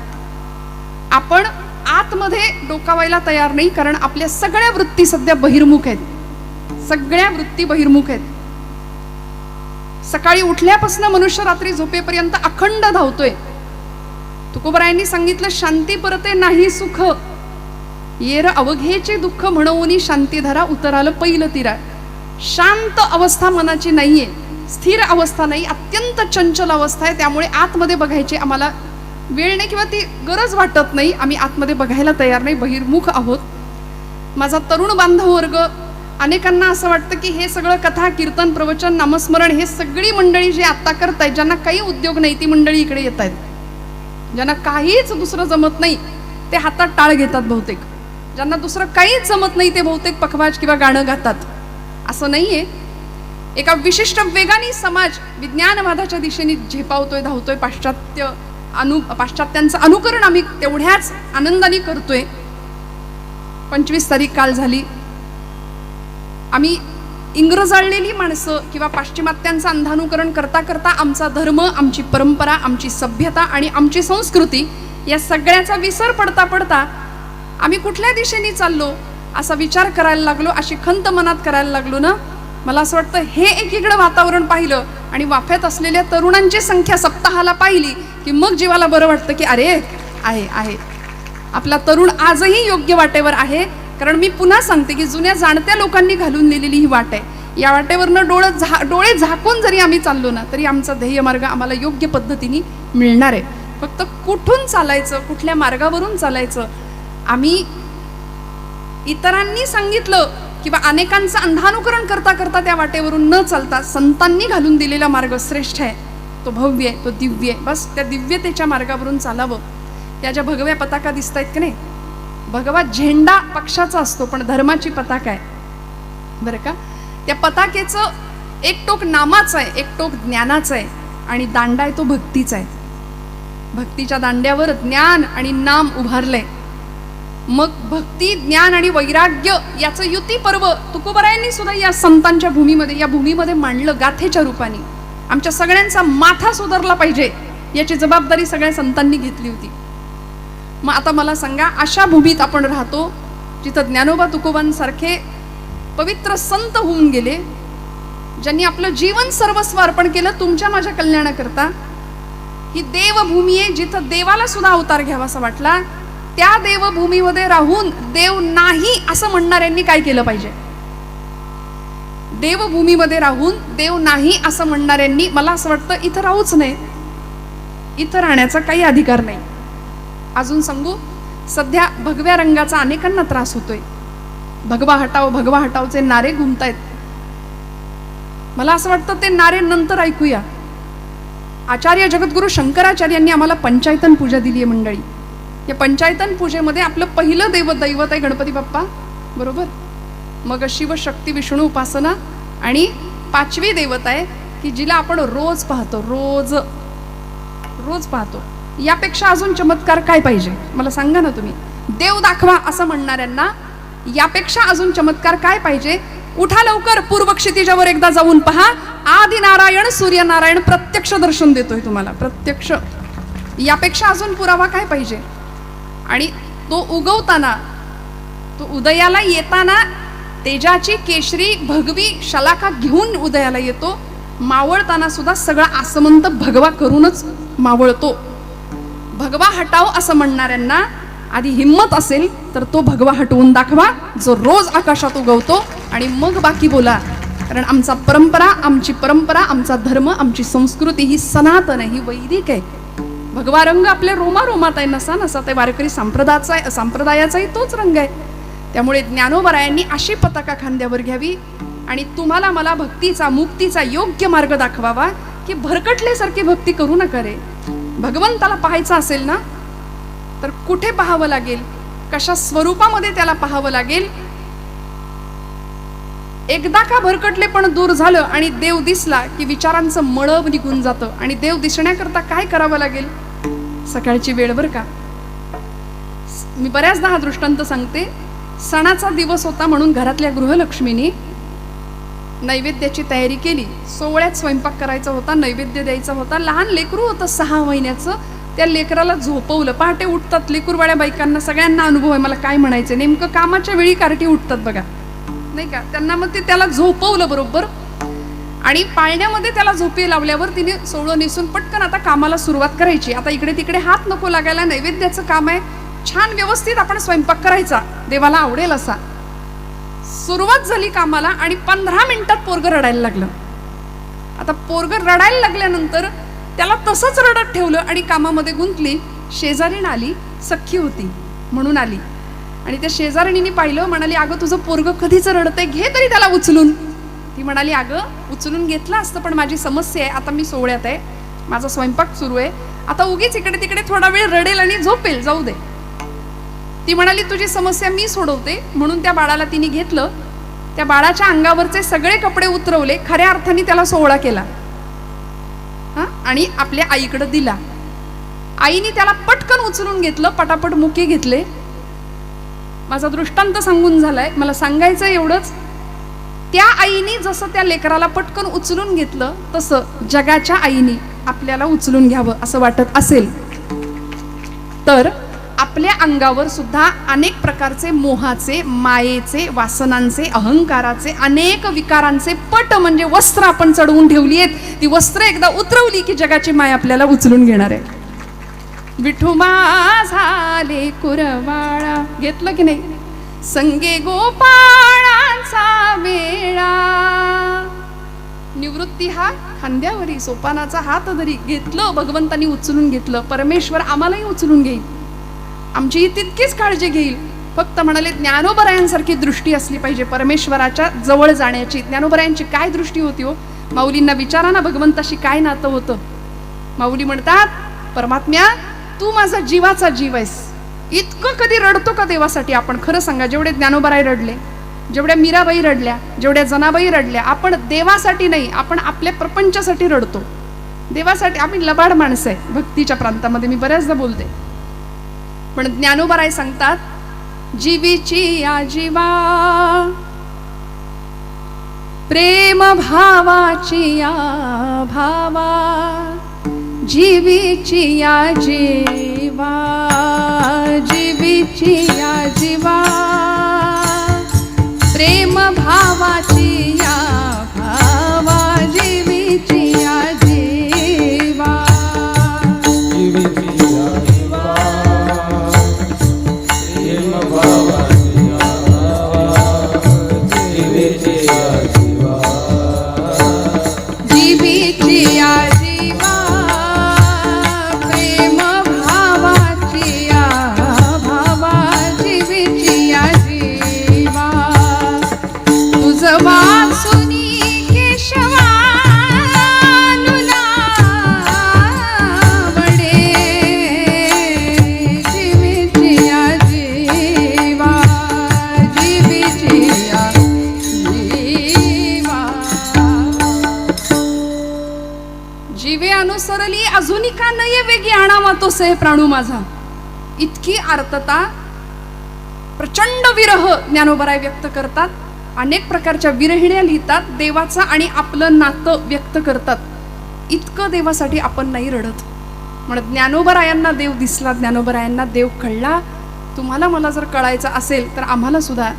आपण आतमध्ये डोकावायला तयार नाही, कारण आपल्या सगळ्या वृत्ती सध्या बहिर्मुख आहेत. सगळ्या वृत्ती बहिर्मुख आहेत. सकाळी उठल्यापासून मनुष्य रात्री झोपेपर्यंत अखंड धावतोय. तुकोबरायांनी सांगितलं, शांती परते नाही सुख, येर अवघेचे दुःख म्हणून शांतीधरा उतराल पैल तिरा. शांत अवस्था मनाची नाहीये, स्थिर अवस्था नाही, अत्यंत चंचल अवस्था आहे. त्यामुळे आतमध्ये बघायची आम्हाला वेळ नाही किंवा ती गरज वाटत नाही. आम्ही आतमध्ये बघायला तयार नाही, बहिर्मुख आहोत. माझा तरुण बांधव वर्ग, अनेकांना असं वाटतं की हे सगळं कथा, कीर्तन, प्रवचन, नामस्मरण हे सगळी मंडळी जे आता करतायत, ज्यांना काही उद्योग नाही, ती मंडळी इकडे येत आहेत. ज्यांना काहीच दुसरं जमत नाही ते हातात टाळ घेतात बहुतेक. ज्यांना दुसरं काहीच जमत नाही ते बहुतेक पखवाज किंवा गाणं गातात. असं नाहीये. एका विशिष्ट वेगाने समाज विज्ञानवादाच्या दिशेने झेपावतोय, धावतोय. पाश्चात्यांचं अनुकरण आम्ही तेवढ्याच आनंदाने करतोय. 25 तारीख काल झाली. आम्ही इंग्रजाळलेली माणसं किंवा पाश्चिमात्यांचं अंधानुकरण करता करता आमचा धर्म, आमची परंपरा, आमची सभ्यता आणि आमची संस्कृती या सगळ्याचा विसर पडता पडता आम्ही कुठल्या दिशेने चाललो असा विचार करायला लागलो, अशी खंत मनात करायला लागलो ना. मला असं वाटतं हे एकीकडे वातावरण पाहिलं आणि वाफ्यात असलेल्या तरुणांची संख्या सप्ताहाला पाहिली की मग जीवाला बरं वाटतं की अरे आहे आपला तरुण आजही योग्य वाटेवर आहे. कारण मी पुन्हा सांगते की जुन्या जाणत्या लोकांनी घालून दिलेली ही वाट आहे. या वाटेवरनं डोळे झाकून जरी आम्ही चाललो ना तरी आमचा ध्येय मार्ग आम्हाला योग्य पद्धतीने मिळणार आहे. फक्त कुठून चालायचं, कुठल्या मार्गावरून चालायचं. आम्ही इतरांनी सांगितलं किंवा अनेकांचं अंधानुकरण करता करता त्या वाटेवरून न चालता संतांनी घालून दिलेला मार्ग श्रेष्ठ आहे, तो भव्य आहे, तो दिव्य आहे. बस त्या दिव्यतेच्या मार्गावरून चालावं. त्या ज्या भगव्या पताका दिसत आहेत की नाही, भगवा झेंडा पक्षाचा असतो पण धर्माची पताका आहे बरं का. त्या पताकेचं एक टोक नामाचं आहे, एक टोक ज्ञानाचं आहे आणि दांडा आहे तो भक्तीचा आहे. भक्तीच्या दांड्यावर ज्ञान आणि नाम उभारलंय. मग भक्ती, ज्ञान आणि वैराग्य याचं युती पर्व तुकोबरायांनी सुद्धा या संतांच्या भूमीमध्ये, या भूमीमध्ये मांडलं गाथेच्या रूपाने. आमच्या सगळ्यांचा माथा सुधारला पाहिजे याची जबाबदारी सगळ्या संतांनी घेतली होती. मग आता मला सांगा, अशा भूमीत आपण राहतो जिथं ज्ञानोबा तुकोबांसारखे पवित्र संत होऊन गेले, ज्यांनी आपलं जीवन सर्वस्व अर्पण केलं तुमच्या माझ्या कल्याणाकरता. ही देवभूमी आहे जिथं देवाला सुद्धा अवतार घ्यावासा वाटला. त्या देवभूमीमध्ये राहून देव नाही असं म्हणणाऱ्यांनी काय केलं पाहिजे? देवभूमीमध्ये राहून देव नाही असं म्हणणाऱ्यांनी मला असं वाटतं इथं राहूच नाही, इथं राहण्याचा काही अधिकार नाही. अजून सांगू, सध्या भगव्या रंगाचा अनेकांना त्रास होतोय. भगवा हटावचे नारे घुमतायत. मला असं वाटतं ते नारे नंतर ऐकूया. आचार्य जगद्गुरु शंकराचार्यांनी आम्हाला पंचायतन पूजा दिली आहे मंडळी. या पंचायतन पूजेमध्ये आपलं पहिलं दैवत आहे गणपती बाप्पा, बरोबर. मग शिव, शक्ती, विष्णू उपासना आणि 5वी देवता आहे की जिला आपण रोज पाहतो, रोज पाहतो. यापेक्षा अजून चमत्कार काय पाहिजे मला सांगा ना तुम्ही. देव दाखवा असं म्हणणाऱ्यांना यापेक्षा अजून चमत्कार काय पाहिजे? उठा लवकर, पूर्व क्षितिजावर एकदा जाऊन पहा. आदिनारायण सूर्यनारायण प्रत्यक्ष दर्शन देतोय तुम्हाला, प्रत्यक्ष. यापेक्षा अजून पुरावा काय पाहिजे? आणि तो उगवताना, तो उदयाला येताना तेजाची केशरी भगवी शलाका घेऊन उदयाला येतो. मावळताना सुद्धा सगळा आसमंत भगवा करूनच मावळतो. भगवा हटाव असं म्हणणाऱ्यांना आधी हिम्मत असेल तर तो भगवा हटवून दाखवा, जो रोज आकाशात उगवतो, आणि मग बाकी बोला. कारण आमची परंपरा, आमचा धर्म, आमची संस्कृती ही सनातन आहे, ही वैदिक आहे. भगवा रंग आपल्या रोमारोमात आहे, नसा ते वारकरी संप्रदायाचाही तोच रंग आहे. त्यामुळे ज्ञानोबरायांनी अशी पताका खांद्यावर घ्यावी आणि तुम्हाला मला भक्तीचा, मुक्तीचा योग्य मार्ग दाखवावा, की भरकटल्यासारखी भक्ती करू नका रे. भगवंताला पाहायचं असेल ना तर कुठे पाहावं लागेल, कशा स्वरूपामध्ये त्याला पाहावं लागेल. एकदा का भरकटले पण दूर झालं आणि देव दिसला की विचारांचं मळं निघून जातं. आणि देव दिसण्याकरता काय करावं लागेल? सकाळची वेळ बरं का. मी बऱ्याचदा हा दृष्टांत सांगते. सणाचा दिवस होता म्हणून घरातल्या गृहलक्ष्मीनी नैवेद्याची तयारी केली. सोवळ्यात स्वयंपाक करायचा होता, नैवेद्य द्यायचा होता. लहान लेकरू होतं 6 महिन्याचं. त्या लेकराला झोपवलं. पहाटे उठतात लेकरूवाड्या बायकांना, सगळ्यांना अनुभव आहे, मला काय म्हणायचं, नेमकं कामाच्या वेळी कार्टी उठतात बघा, नाही का. त्यांना मग ते त्याला झोपवलं बरोबर, आणि पाळण्यामध्ये त्याला झोपी लावल्यावर तिने सोवळं नेसून पटकन आता कामाला सुरुवात करायची. आता इकडे तिकडे हात नको लागायला, नैवेद्याचं काम आहे, छान व्यवस्थित आपण स्वयंपाक करायचा, देवाला आवडेल असा. सुरुवात झाली कामाला आणि 15 मिनिटात पोरगं रडायला लागलं. आता पोरगं रडायला लागल्यानंतर त्याला तसंच रडत ठेवलं आणि कामामध्ये गुंतली. शेजारीण आली, सख्खी होती म्हणून आली, आणि त्या शेजारणीने पाहिलं, म्हणाली, अगं तुझं पोरगं कधीच रडतंय, घे तरी त्याला उचलून. ती म्हणाली, अगं उचलून घेतलं असतं, पण माझी समस्या आहे, आता मी सोवळ्यात आहे, माझा स्वयंपाक सुरू आहे, आता उगीच इकडे तिकडे थोडा वेळ रडेल आणि झोपेल, जाऊ दे. ती म्हणाली, तुझी समस्या मी सोडवते. म्हणून त्या बाळाला तिने घेतलं, त्या बाळाच्या अंगावरचे सगळे कपडे उतरवले, खऱ्या अर्थाने त्याला सोहळा केला आणि आपल्या आईकडे दिला. आईने त्याला पटकन उचलून घेतलं, पटापट मुके घेतले. माझा दृष्टांत सांगून झालाय, मला सांगायचं एवढंच. त्या आईने जसं त्या लेकराला पटकन उचलून घेतलं, तसं जगाच्या आईने आपल्याला उचलून घ्यावं असं वाटत असेल तर आपल्या अंगावर सुद्धा अनेक प्रकारचे मोहाचे, मायेचे, वासनांचे, अहंकाराचे, अनेक विकारांचे पट म्हणजे वस्त्र आपण चढवून ठेवली आहेत. ती वस्त्र एकदा उतरवली की जगाची माय आपल्याला उचलून घेणार आहे. विठुमा झाले कुरवाळा, घेतलं की नाही? संगे गोपाळांचा वेळा. निवृत्ती हा खांद्यावरी, सोपानाचा हात धरी. घेतलं भगवंतानी, उचलून घेतलं. परमेश्वर आम्हालाही उचलून घेईल, आमची तितकीच काळजी घेईल. फक्त म्हणाले ज्ञानोबरायांसारखी दृष्टी असली पाहिजे परमेश्वराच्या जवळ जाण्याची. ज्ञानोबरायांची काय दृष्टी होती हो? माऊलींना विचारा ना, भगवंताशी काय नातं होतं. माऊली म्हणतात, परमात्म्या तू माझा जीवाचा जीव आहेस. इतकं कधी रडतो का देवासाठी आपण? खरं सांगा, जेवढे ज्ञानोबराय रडले, जेवढ्या मीराबाई रडल्या, जेवढ्या जनाबाई रडल्या, आपण देवासाठी नाही, आपण आपल्या प्रपंचासाठी रडतो. देवासाठी आम्ही लबाड माणसं आहे भक्तीच्या प्रांतामध्ये, मी बऱ्याचदा बोलते. पण ज्ञानोबराय सांगतात, जीवीची या जीवा, प्रेम भावाची या भावा, जीवीची या जीवा, जीवीची या जीवा, प्रेम भावाची या भावा, जीवीची या जीवा, जीवीची या जीवा, प्रेम भावाची या भावा, जीवीची या जीवा, जीवीची या जीवा, प्रेम भावाची या भावा, जीवीची या जीवा. तुझ वासुनी केशवा अनुसरली अजूनी का नये वेगी आणावा तो से प्राणू माझा. इतकी आर्तता, प्रचंड विरह ज्ञानोबराय व्यक्त करतात. अनेक प्रकारच्या विरहिण्या लिहितात, देवाचं आणि आपलं नातं व्यक्त करतात. इतकं देवासाठी आपण नाही रडत. म्हणत ज्ञानोबरायांना देव दिसला, ज्ञानोबरायांना देव कळला. तुम्हाला मला जर कळायचं असेल तर आम्हाला सुद्धा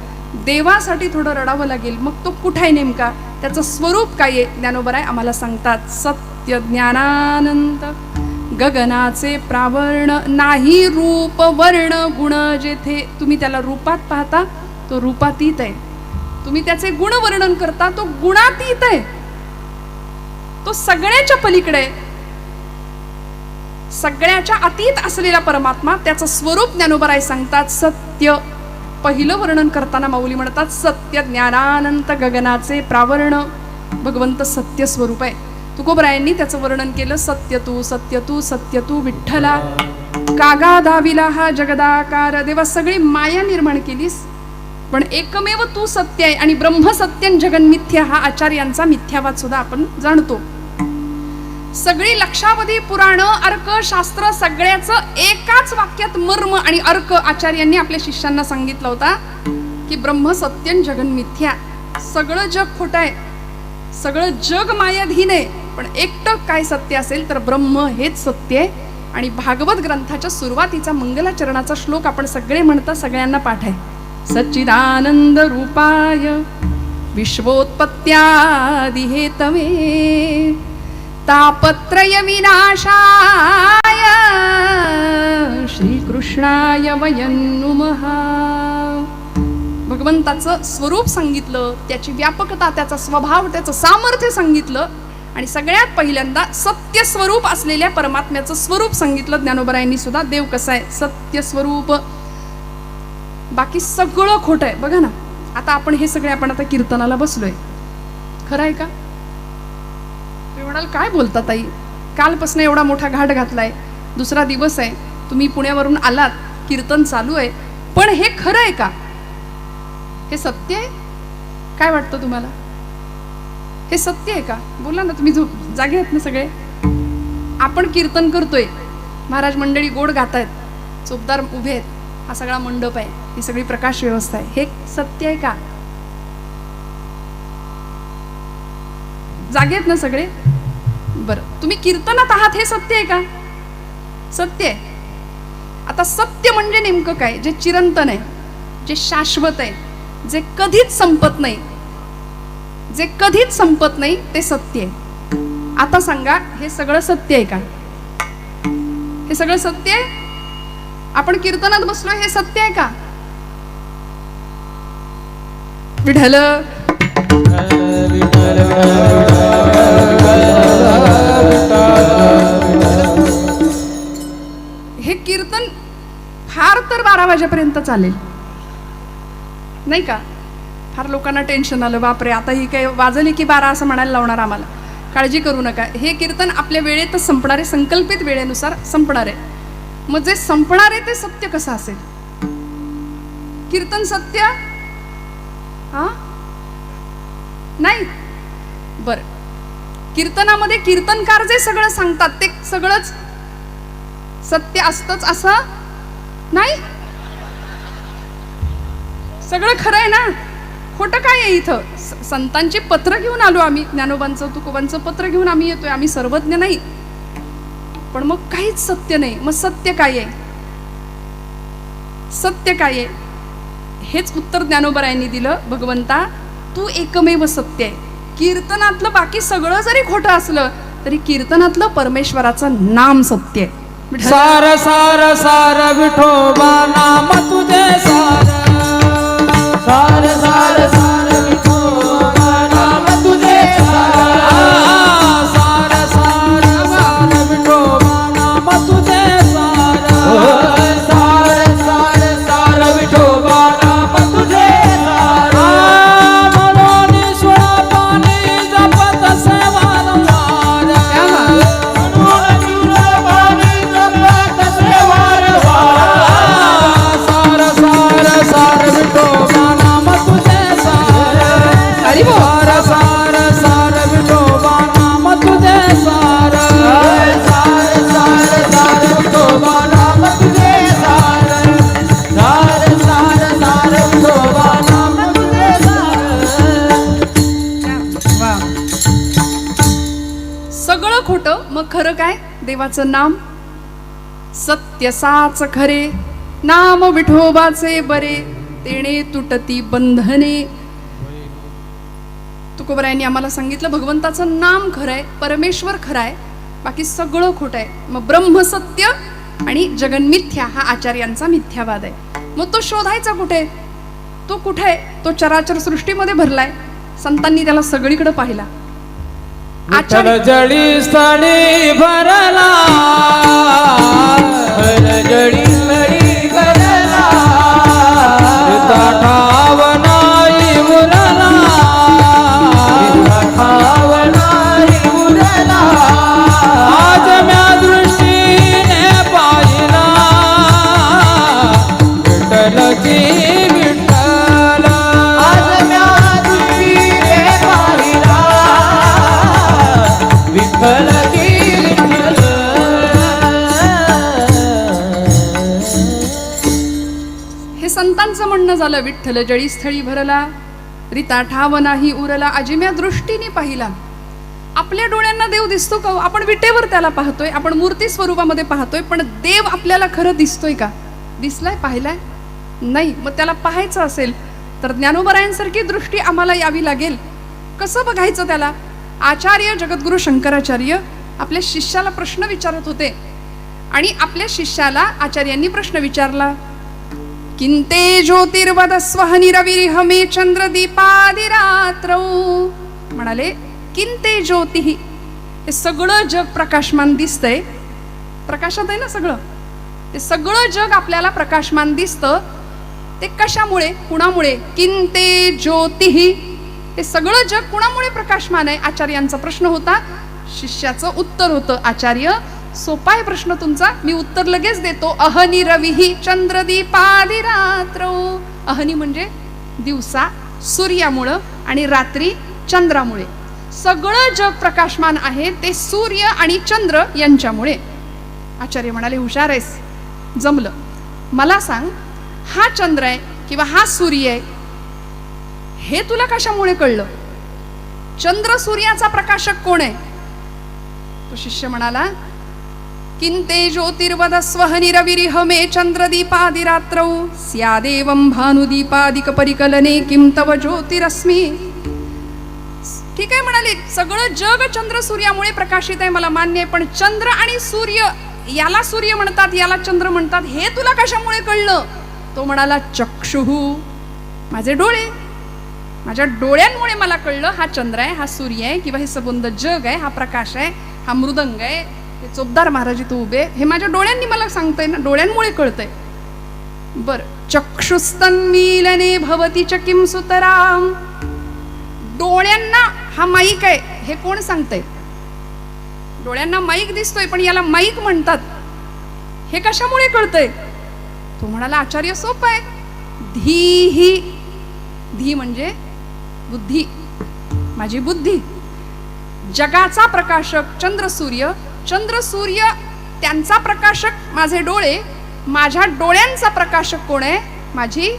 देवासाठी थोडं रडावं लागेल. मग तो कुठे आहे नेमका, त्याचं स्वरूप काय आहे, ज्ञानोबराय आम्हाला सांगतात. सत्य ज्ञानानंत गगनाचे प्रावर्ण, नाही रूप वर्ण गुण जेथे. तुम्ही त्याला रूपात पाहता तो रूपातीत आहे, तुम्ही त्याचे गुण वर्णन करता तो गुणातीत आहे, तो सगळ्याच्या पलीकडे, सगळ्याच्या अतीत असलेला परमात्मा. त्याचं स्वरूप ज्ञानोबराय सांगतात सत्य. पहिलं वर्णन करताना माऊली म्हणतात सत्य ज्ञानानंत गगनाचे प्रावर्ण. भगवंत सत्य स्वरूप आहे. तुकोबरायांनी त्याचं वर्णन केलं. सत्य तू सत्य तू सत्य तू विठ्ठला, कागा दाविला हा जगदाकार. देवा सगळी माया निर्माण केलीस, पण एकमेव तू सत्य आहे. आणि ब्रह्म सत्यं जगन मिथ्या हा आचार्यांचा मिथ्यावाद सुद्धा आपण जाणतो. सगळी लक्षावधी पुराण अर्क शास्त्र सगळ्याचं एकाच वाक्यात मर्म आणि अर्क आचार्यांनी आपल्या शिष्यांना सांगितलं होता की ब्रह्म सत्यं जगन मिथ्या. सगळं जग खोटं आहे, सगळं जग मायाधीन आहे, पण एकटं काय सत्य असेल तर ब्रह्म हेच सत्य आहे. आणि भागवत ग्रंथाच्या सुरुवातीचा मंगलाचरणाचा श्लोक आपण सगळे म्हणता, सगळ्यांना पाठ आहे. सच्चिदानंद रूपाय विश्वोत्पत्त्यादि हेतवे तापत्रय विनाशाय श्रीकृष्णाय वयं नुमः. भगवंताचं स्वरूप सांगितलं, त्याची व्यापकता, त्याचा स्वभाव, त्याचं सामर्थ्य सांगितलं. आणि सगळ्यात पहिल्यांदा सत्य स्वरूप असलेल्या परमात्म्याचं स्वरूप सांगितलं ज्ञानोबरायांनी सुद्धा. देव कसा आहे, सत्य स्वरूप. बाकी सगळं खोटं आहे. बघा ना, आता आपण हे सगळे आपण आता कीर्तनाला बसलोय, खरं आहे का? तुम्ही म्हणाल काय बोलता ताई, कालपासून एवढा मोठा घाट घातलाय, दुसरा दिवस आहे, तुम्ही पुण्यावरून आलात, कीर्तन चालू आहे, पण हे खरं आहे का? हे सत्य आहे? काय वाटतं तुम्हाला? हे सत्य आहे का? बोला ना, तुम्ही जागे आहेत ना सगळे? आपण कीर्तन करतोय, महाराज मंडळी गोड गातायत, चोपदार उभे आहेत, हा सगळा मंडप आहे, ही सगळी प्रकाश व्यवस्था आहे, हे सत्य आहे का? जागे आहेत ना सगळे? बरं, तुम्ही कीर्तनात आहात, हे सत्य आहे का? सत्य आहे. आता सत्य म्हणजे नेमकं काय? जे चिरंतन आहे, जे शाश्वत आहे, जे कधीच संपत नाही, जे कधीच संपत नाही, ते सत्य आहे. आता सांगा, हे सगळं सत्य आहे का? हे सगळं सत्य आहे? आपण कीर्तनात बसलो, हे सत्य आहे का? विठ्ठल हे कीर्तन फार तर 12 वाजेपर्यंत चालेल, नाही का? फार लोकांना टेन्शन आलं, बापरे आता ही काय वाजली की 12 असं म्हणायला लावणार आम्हाला. काळजी करू नका, हे कीर्तन आपल्या वेळेतच संपणार आहे, संकल्पित वेळेनुसार संपणार आहे. मग जे संपणार आहे ते सत्य कसं असेल? कीर्तन सत्य हा नाही? बर, कीर्तनामध्ये कीर्तनकार जे सगळं सांगतात ते सगळंच सत्य असतंच असं नाही. सगळं खरं आहे ना? खोटं काय आहे इथं? संतांची पत्र घेऊन आलो आम्ही, ज्ञानोबांचं तुकोबांचं पत्र घेऊन आम्ही येतोय, आम्ही सर्वज्ञ नाही, पण मग काहीच सत्य नाही. मग सत्य काय आहे? सत्य काय आहे? हेच उत्तर ज्ञानोबरायांनी दिलं. भगवंता तू एकमेव सत्य आहे. कीर्तनातलं बाकी सगळं जरी खोटं असलं तरी कीर्तनातलं परमेश्वराचं नाम सत्य आहे. सार सार सार विठोबा नाम तुझे सार, सार सार सार विठोबा नाम तुझे सार, सार सार सार विठोबा नाम तुझे सार, सार सार सार विठोबा नाम तुझे सार. म्हणून ईश्वर पाणी जपत असे वारंवार, म्हणून ईश्वर पाणी जपत असे वारंवार. सार सार मग खरं काय? देवाचं नाम सत्य साच खरे, नाम विठोबाचे बरे, तेणे तुटती बंधने. तुकोबरायांनी आम्हाला सांगितलं भगवंताचं नाम खरं आहे, परमेश्वर खरं आहे, बाकी सगळं खोटं आहे. मग ब्रह्म सत्य आणि जगन्मिथ्या हा आचार्यांचा मिथ्यावाद आहे. मग तो शोधायचा कुठे? तो कुठे आहे? तो चराचर सृष्टीमध्ये भरलाय. संतांनी त्याला सगळीकडे पाहिला. विठ्ठल जळी स्थळी भरला, जळी स्थळी भरला, ठाव नाही उरला, ठाव नाही उरला. आज म्या दृष्टीने पाहिला, विठ्ठल की विठ्ठल. आज म्या दृष्टीने पाहिला, विठ्ठल की विठ्ठल. हे संतांचं म्हणणं झालं. विठ्ठल जळी स्थळी भरला, रिता ठाव नाही उरला, अजिम्या दृष्टीने पाहिला. आपल्या डोळ्यांना देव दिसतो का? आपण विटेवर त्याला पाहतोय, आपण मूर्ती स्वरूपामध्ये पाहतोय, पण देव आपल्याला खरं दिसतोय का? दिसलाय? पाहिलाय? नाही. मग त्याला पाहायचं असेल तर ज्ञानोबरायांसारखी दृष्टी आम्हाला यावी लागेल. कसं बघायचं त्याला? आचार्य जगद्गुरु शंकराचार्य आपल्या शिष्याला प्रश्न विचारत होते आणि आपल्या शिष्याला आचार्यांनी प्रश्न विचारला. किंते ज्योतिर्वदस्वहनि रविरिहमे चंद्रदीपादिरात्रौ. म्हणाले किंते ज्योतिः, हे सगळं जग प्रकाशमान दिसतंय. प्रकाशात आहे ना सगळं. ते सगळं जग आपल्याला प्रकाशमान दिसतं. ते कशामुळे? कुणामुळे? किंते ज्योतिः, हे सगळं जग कुणामुळे प्रकाशमान आहे? आचार्यांचा प्रश्न होता. शिष्याचं उत्तर होतं, आचार्य सोपा आहे प्रश्न तुमचा, मी उत्तर लगेच देतो. अहनि रविहि चंद्रदीपादिरात्रौ. अहनि म्हणजे दिवसा सूर्यामुळं आणि रात्री चंद्रामुळे. सगळं जग प्रकाशमान आहे ते सूर्य आणि चंद्र यांच्यामुळे. आचार्य म्हणाले हुशार आहेस, जमलं. मला सांग, हा चंद्र आहे किंवा हा सूर्य आहे हे तुला कशामुळे कळलं? चंद्र सूर्याचा प्रकाशक कोण आहे? तो शिष्य म्हणाला किंते ज्योतिर्वदस्वहनि रविरिहमे चंद्रदीपादिरात्रौ स्यादेवं भानुदीपादिक परिकलने किं तव ज्योतिरस्मि. ठीक आहे म्हणाले, सगळं जग चंद्र सूर्यामुळे प्रकाशित आहे, मला मान्य आहे, पण चंद्र आणि सूर्य, याला सूर्य म्हणतात याला चंद्र म्हणतात, हे तुला कशामुळे कळलं? तो म्हणाला चक्षुः, माझे डोळे, माझ्या डोळ्यांमुळे मला कळलं हा चंद्र आहे, हा सूर्य आहे, किंवा हे सबुंद जग आहे, हा प्रकाश आहे, हा मृदंग आहे, हे चोपदार महाराज इथं उभे, हे माझ्या डोळ्यांनी मला सांगतंय ना, डोळ्यांमुळे कळतंय. बर, चक्षुस्तन्मीलने भवती च किं सुतराम. डोळ्यांना हा माईक आहे हे कोण सांगतंय? डोळ्यांना माईक दिसतोय पण याला माईक म्हणतात, हे कशामुळे कळतंय? तो म्हणाला आचार्य सोपं आहे, धीही. धी म्हणजे बुद्धी, माझी बुद्धी. जगाचा प्रकाशक चंद्र सूर्य, चंद्र सूर्य त्यांचा प्रकाशक माझे डोळे, माझ्या डोळ्यांचा प्रकाशक कोण आहे? माझी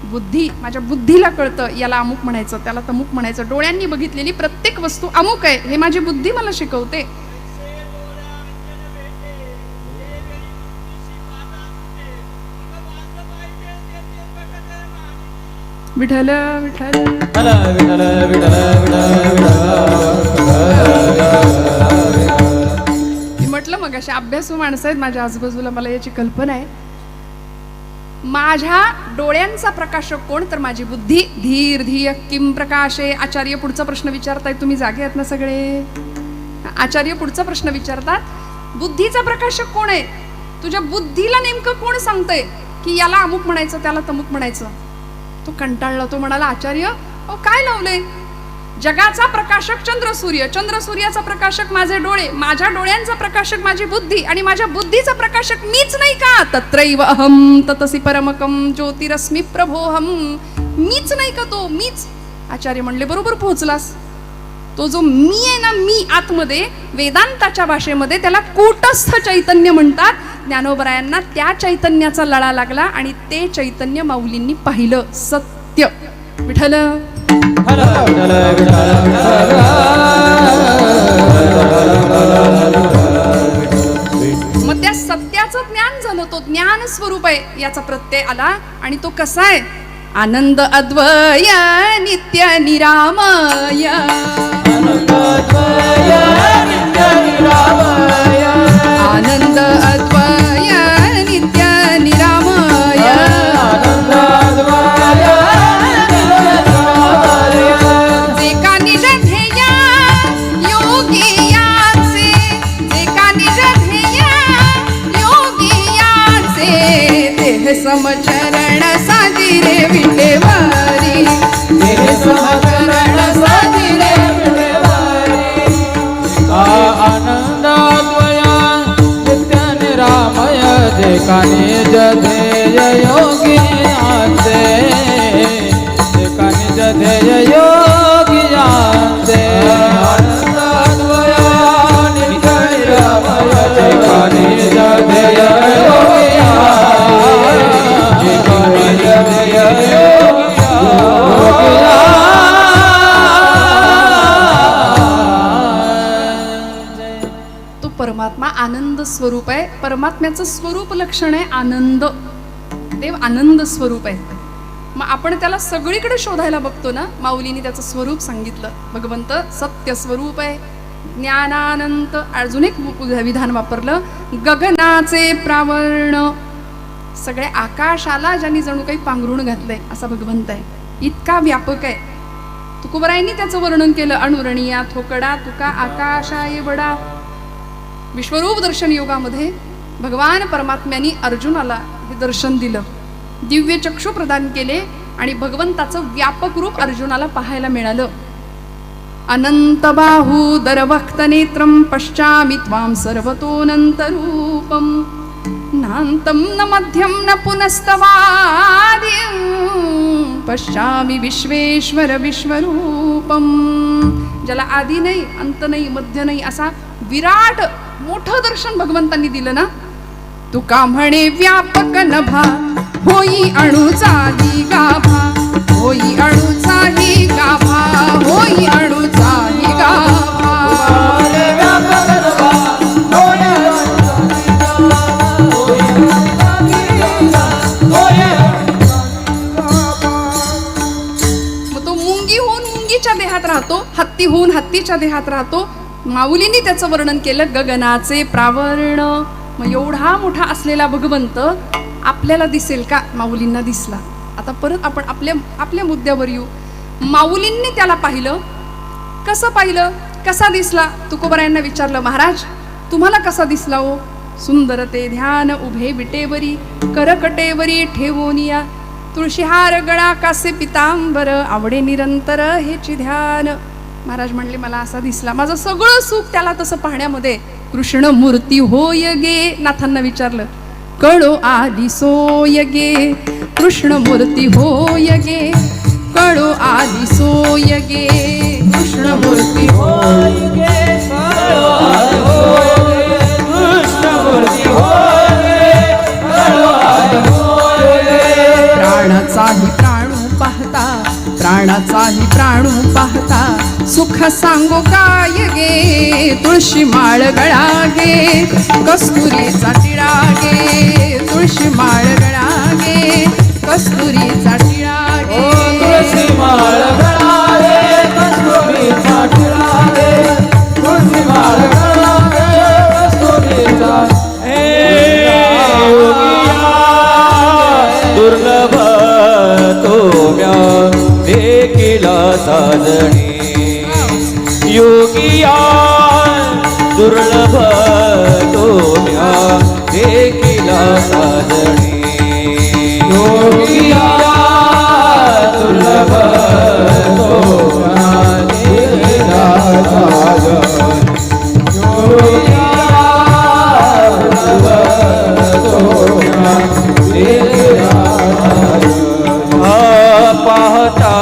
बुद्धी. माझ्या बुद्धीला कळतं याला अमुक म्हणायचं, त्याला तमुक म्हणायचं. डोळ्यांनी बघितलेली प्रत्येक वस्तू अमुक आहे हे माझी बुद्धी मला शिकवते. विठ्ठल विठ्ठल म्हटलं मग अशा अभ्यासू माणसं आहेत माझ्या आजूबाजूला, मला याची कल्पना आहे. माझ्या डोळ्यांचा प्रकाशक कोण? तर माझी बुद्धी. धीर धिय किम प्रकाशे. आचार्य पुढचा प्रश्न विचारतायत, तुम्ही जागे आहेत ना सगळे? आचार्य पुढचा प्रश्न विचारतात, बुद्धीचा प्रकाशक कोण आहे? तुझ्या बुद्धीला नेमकं कोण सांगतंय की याला अमुक म्हणायचं त्याला तमुक म्हणायचं? तो कंटाळला, तो म्हणाला आचार्य अहो काय लावलंय? जगाचा प्रकाशक चंद्र सूर्य, चंद्र सूर्याचा प्रकाशक माझे डोळे, माझ्या डोळ्यांचा प्रकाशक माझी बुद्धी, आणि माझ्या बुद्धीचा प्रकाशक मीच नाही का? तत्रैव अहम ततसी परमकम ज्योतिरस्मि प्रभोहम. मीच नाही का तो? मीच. आचार्य म्हणले बरोबर पोहोचलास. तो जो मी आहे ना, मी आतमध्ये, वेदांताच्या भाषेमध्ये त्याला कूटस्थ चैतन्य म्हणतात. ज्ञानोबरायांना त्या चैतन्याचा लळा लागला आणि ते चैतन्य माऊलींनी पाहिलं. सत्य. विठ्ठल विठ्ठल विठ्ठल विठ्ठल सत्याचं ज्ञान झालं, तो ज्ञान स्वरूप आहे याचा प्रत्यय आला. आणि तो कसा आहे? आनंद अद्वय नित्य निरामय. आनंदद्वय नित्य निरामय. आनंद अद्वय नित्य निरामय. आनंदद्वय नित्य निरामय. जे का निज ध्येय योगियाचे, जे का निज ध्येय योगियाचे, देह समचरण साजिरे विटेवरी. देह समचरण साजिरे विटेवरी. आनंदद्वय नित्य निरामय. जे का निज ध्येय योगियाचे, जे का निज ध्येय योगियाचे. आनंदद्वय नित्य निरामय. जे का निज ध्येय योगियाचे, जे का निज ध्येय तो परमात्मा आनंद स्वरूप आहे. परमात्म्याचं स्वरूप लक्षण आहे आनंद. देव आनंद स्वरूप आहे. मग आपण त्याला सगळीकडे शोधायला बघतो ना. माऊलीने त्याचं स्वरूप सांगितलं. भगवंत सत्य स्वरूप आहे, ज्ञानानंत. अजून एक विधान वापरलं, गगनाचे प्रावर्ण. सगळ्या आकाशाला ज्यांनी जणू काही पांघरुण घातलंय असा भगवंत आहे. इतका व्यापक आहे. तुकोबरायांनी त्याचं वर्णन केलं, अणुरणिया थोकडा तुका आकाशाय बडा. विश्वरूप दर्शन योगामध्ये भगवान परमात्म्यांनी अर्जुनाला हे दर्शन दिलं, दिव्य चक्षु प्रदान केले आणि भगवंताचं व्यापक रूप अर्जुनाला पाहायला मिळालं. अनंत बाहुदर भक्त नेत्रम पश्चामि त्वां सर्वतोऽनंत रूपम. नान्तं न मध्यं न पुनस्तवादिं पश्चामि विश्वेश्वर विश्वरूपम. ज्याला आदी नाही, अंत नाही, मध्य नाही, असा विराट मोठं दर्शन भगवंतांनी दिलं ना. तुका म्हणे व्यापक नभा, होई अणुचाही गाभा. होई अणुचाही गाभा, होई अणुचाही गाभा. मग तो मुंगी होऊन मुंगीच्या देहात राहतो, हत्ती होऊन हत्तीच्या देहात राहतो. माऊलींनी त्याचं वर्णन केलं, गगनाचे प्रावर्ण. मग एवढा मोठा असलेला भगवंत आपल्याला दिसेल का? माऊलींना दिसला. आता परत आपण आपल्या मुद्द्यावर येऊ. माऊलींनी त्याला पाहिलं. कसं पाहिलं? कसा दिसला? तुकोबरायांना विचारलं, महाराज तुम्हाला कसा दिसला हो? सुंदर ते ध्यान उभे विटेवरी, करकटेवरी ठेवोनिया. तुळशीहार गळा कासे पितांबर, आवडे निरंतर हेची ध्यान. महाराज म्हणले, मला असा दिसला. माझं सगळं सुख त्याला तसं पाहण्यामध्ये. कृष्ण मूर्ती होय गे. नाथांना विचारलं, कळो आली सोय गे. कृष्ण मूर्ती होय गे, कळो आली सोय गे. कृष्ण मूर्ती होय गे, कळो आली होय गे. कृष्ण मूर्ती होय गे, कळो आली होय गे. प्राणाचाही प्राणू पाहता, प्राणाचाही प्राणू पाहता, सुख सांगो काय गे. तुळशी माळ गळा गे, कस्तुरीचा टिळा गे. तुळशी माळ गळा गे, कस्तुरीचा टिळा गे. तुळशी माळ गळा गे, कस्तुरीचा टिळा गे. तुळशी माळ गळा गे, कस्तुरीचा. दुर्लभ तोम्या देखील साजणी. योगिया दुर्लभ तोम्या देखील साजणी. योगिया दुर्लभ तोम्या देखील साजणी. योगिया दुर्लभ तोम्या देखील साजणी. पाहता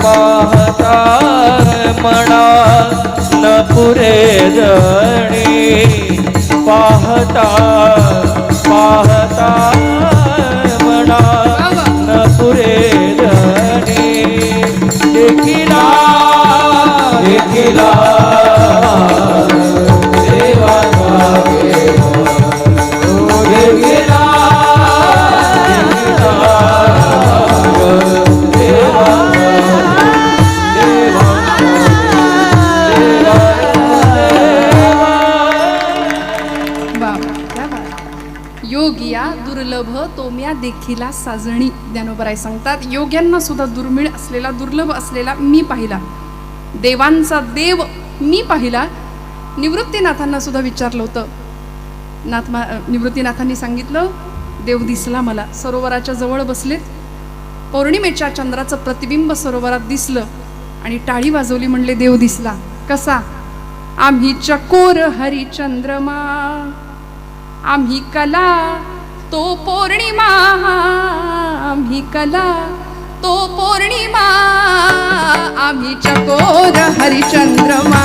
पाहता मना न पुरे जणी. पाहता पाहता मना न पुरे जणी. देखिला देखिला देवाचा देखिला साजणी ज्ञानोबराय सांगतात. योग्यांना सुद्धा दुर्मिळ असलेला, दुर्लभ असलेला मी पाहिला, देवांचा देव मी पाहिला. निवृत्तीनाथांना सुद्धा विचारलं होतं. निवृत्तीनाथांनी सांगितलं, देव दिसला मला. सरोवराच्या जवळ बसलेत, पौर्णिमेच्या चंद्राचं प्रतिबिंब सरोवरात दिसलं आणि टाळी वाजवली, म्हणले देव दिसला. कसा? आम्ही चकोर हरिचंद्रमा, आम्ही कला तो पौर्णिमा, आम्ही कला तो पौर्णिमा, आम्ही चकोर हरिचंद्रमा,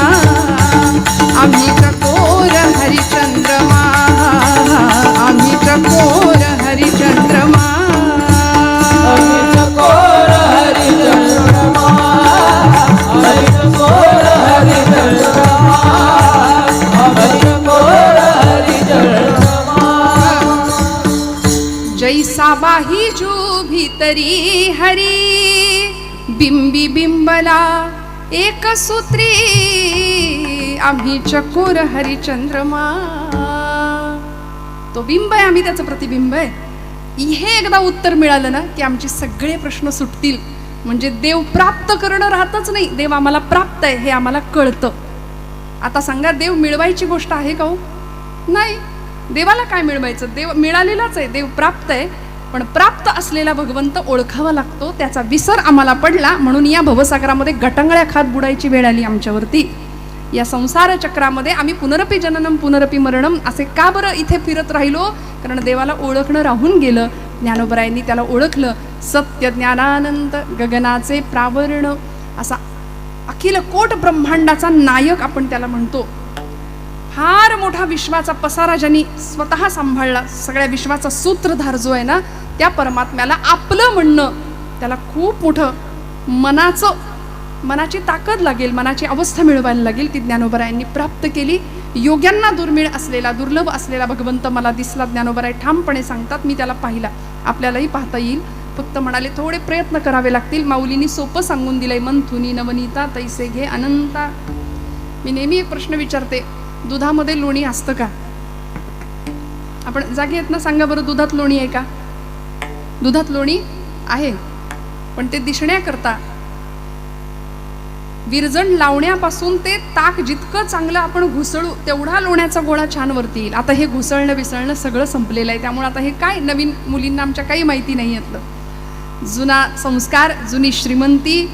आम्ही चकोर हरिचंद्रमा, आम्ही चकोर हरिचंद्रमा, आम्ही चकोर हरिचंद्रमा, आम्ही चकोर हरिचंद्रमा, आम्ही चकोर हरिचंद्रमा. जैसा बाहीजू भीतरी हरी, बिंबी बिंबला एक सूत्री, आम्ही चकोर हरिचंद्रमा. तो बिंब आहे, आम्ही त्याचं प्रतिबिंब आहे. हे एकदा उत्तर मिळालं ना की आमचे सगळे प्रश्न सुटतील. म्हणजे देव प्राप्त करणं राहतच नाही, देव आम्हाला प्राप्त आहे हे आम्हाला कळतं. आता सांगा, देव मिळवायची गोष्ट आहे का हो? नाही. देवाला काय मिळवायचं? देव मिळालेलाच आहे, देव प्राप्त आहे. पण प्राप्त असलेला भगवंत ओळखावा लागतो. त्याचा विसर आम्हाला पडला, म्हणून या भवसागरामध्ये गटांगळ्या खात बुडायची वेळ आली आमच्यावरती. या संसार चक्रामध्ये आम्ही पुनरपी जननम पुनरपी मरणम असे का बरं इथे फिरत राहिलो? कारण देवाला ओळखणं राहून गेलं. ज्ञानोबरायांनी त्याला ओळखलं. सत्य ज्ञानानंद गगनाचे प्रावरण असा अखिल कोट ब्रह्मांडाचा नायक आपण त्याला म्हणतो. फार मोठा विश्वाचा पसारा ज्यांनी स्वतः सांभाळला, सगळ्या विश्वाचा सूत्रधार जो आहे ना, त्या परमात्म्याला आपलं म्हणणं, त्याला खूप मोठं मनाची ताकद लागेल, मनाची अवस्था मिळवायला लागेल. ती ज्ञानोबरायांनी प्राप्त केली. योग्यांना दुर्मिळ असलेला, दुर्लभ असलेला भगवंत मला दिसला. ज्ञानोबराय ठामपणे सांगतात, मी त्याला पाहिला. आपल्यालाही पाहता येईल, फक्त म्हणाले थोडे प्रयत्न करावे लागतील. माऊलींनी सोपं सांगून दिलंय, मंथुनी नवनीता तैसे घे अनंता. मी नेहमी एक प्रश्न विचारते, दुधामध्ये लोणी असतं का? आपण जागे आहेत ना, सांगा बरं, दुधात लोणी आहे का? दुधात लोणी आहे, पण ते दिसण्याकरता विरजण लावण्यापासून ते ताक जितकं चांगलं आपण घुसळू तेवढा लोण्याचा गोळा छान वरती येईल. आता हे घुसळणं विसळणं सगळं संपलेलं आहे. त्यामुळे आता हे काय नवीन मुलींना आमच्या काही माहिती नाही यातलं. जुना संस्कार, जुनी श्रीमंती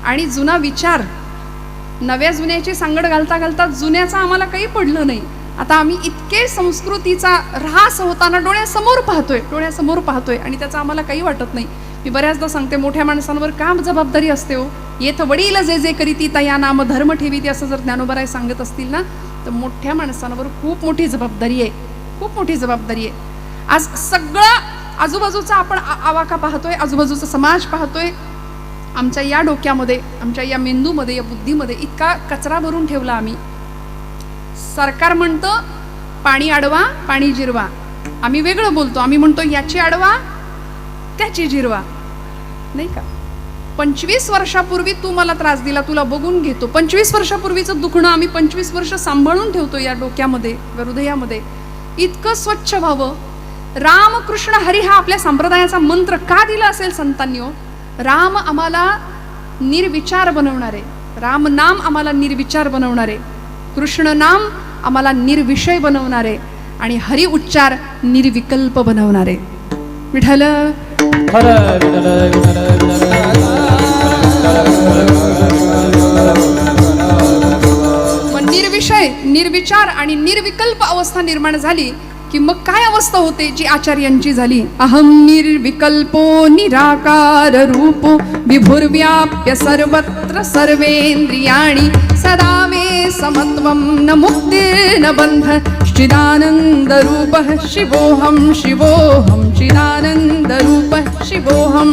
आणि जुना विचार, नव्या जुन्याची सांगड घालता घालता जुन्याचा आम्हाला काही पडलं नाही. आता आम्ही इतके संस्कृतीचा ऱ्हास होताना डोळ्यासमोर पाहतोय आणि त्याचं आम्हाला काही वाटत नाही. मी बऱ्याचदा सांगते, मोठ्या माणसांवर काम जबाबदारी असते हो. येथ वडील जे जे करीती तया नाम धर्म ठेवीती, असं जर ज्ञानोबराय सांगत असतील ना, तर मोठ्या माणसांवर खूप मोठी जबाबदारी आहे, खूप मोठी जबाबदारी आहे. आज सगळं आजूबाजूचा आपण आवाका पाहतोय, आजूबाजूचा समाज पाहतोय. आमच्या या डोक्यामध्ये, आमच्या या मेंदूमध्ये, या बुद्धीमध्ये इतका कचरा भरून ठेवला आम्ही. सरकार म्हणतं पाणी अडवा, पाणी जिरवा. आम्ही वेगळं बोलतो, आम्ही म्हणतो याची अडवा, त्याची जिरवा, नाही का? 25 वर्षापूर्वी तू मला त्रास दिला, तुला बघून घेतो. 25 वर्षापूर्वीचं दुखणं आम्ही 25 वर्ष सांभाळून ठेवतो या डोक्यामध्ये, हृदयामध्ये. इतकं स्वच्छ व्हावं. रामकृष्ण हरी हा आपल्या संप्रदायाचा मंत्र का दिला असेल संतांनी हो? राम आम्हाला निर्विचार बनवणारे, राम नाम आम्हाला निर्विचार बनवणारे, कृष्ण नाम आम्हाला निर्विषय बनवणारे आणि हरी उच्चार निर्विकल्प बनवणारे. विठ्ठल मग निर्विषय, निर्विचार आणि निर्विकल्प अवस्था निर्माण झाली की मग काय अवस्था होते जी आचार्यांची झाली? अहम निर्विकल्पो निराकार रूपो विभुर्व्याप्य सर्वत्र सर्वेंद्रियाणि सदा मे समत्वं न मुक्तिर्न बंध चिदानंद रूपः शिवोऽहं शिवोऽहं चिदानंद रूपः शिवोऽहं.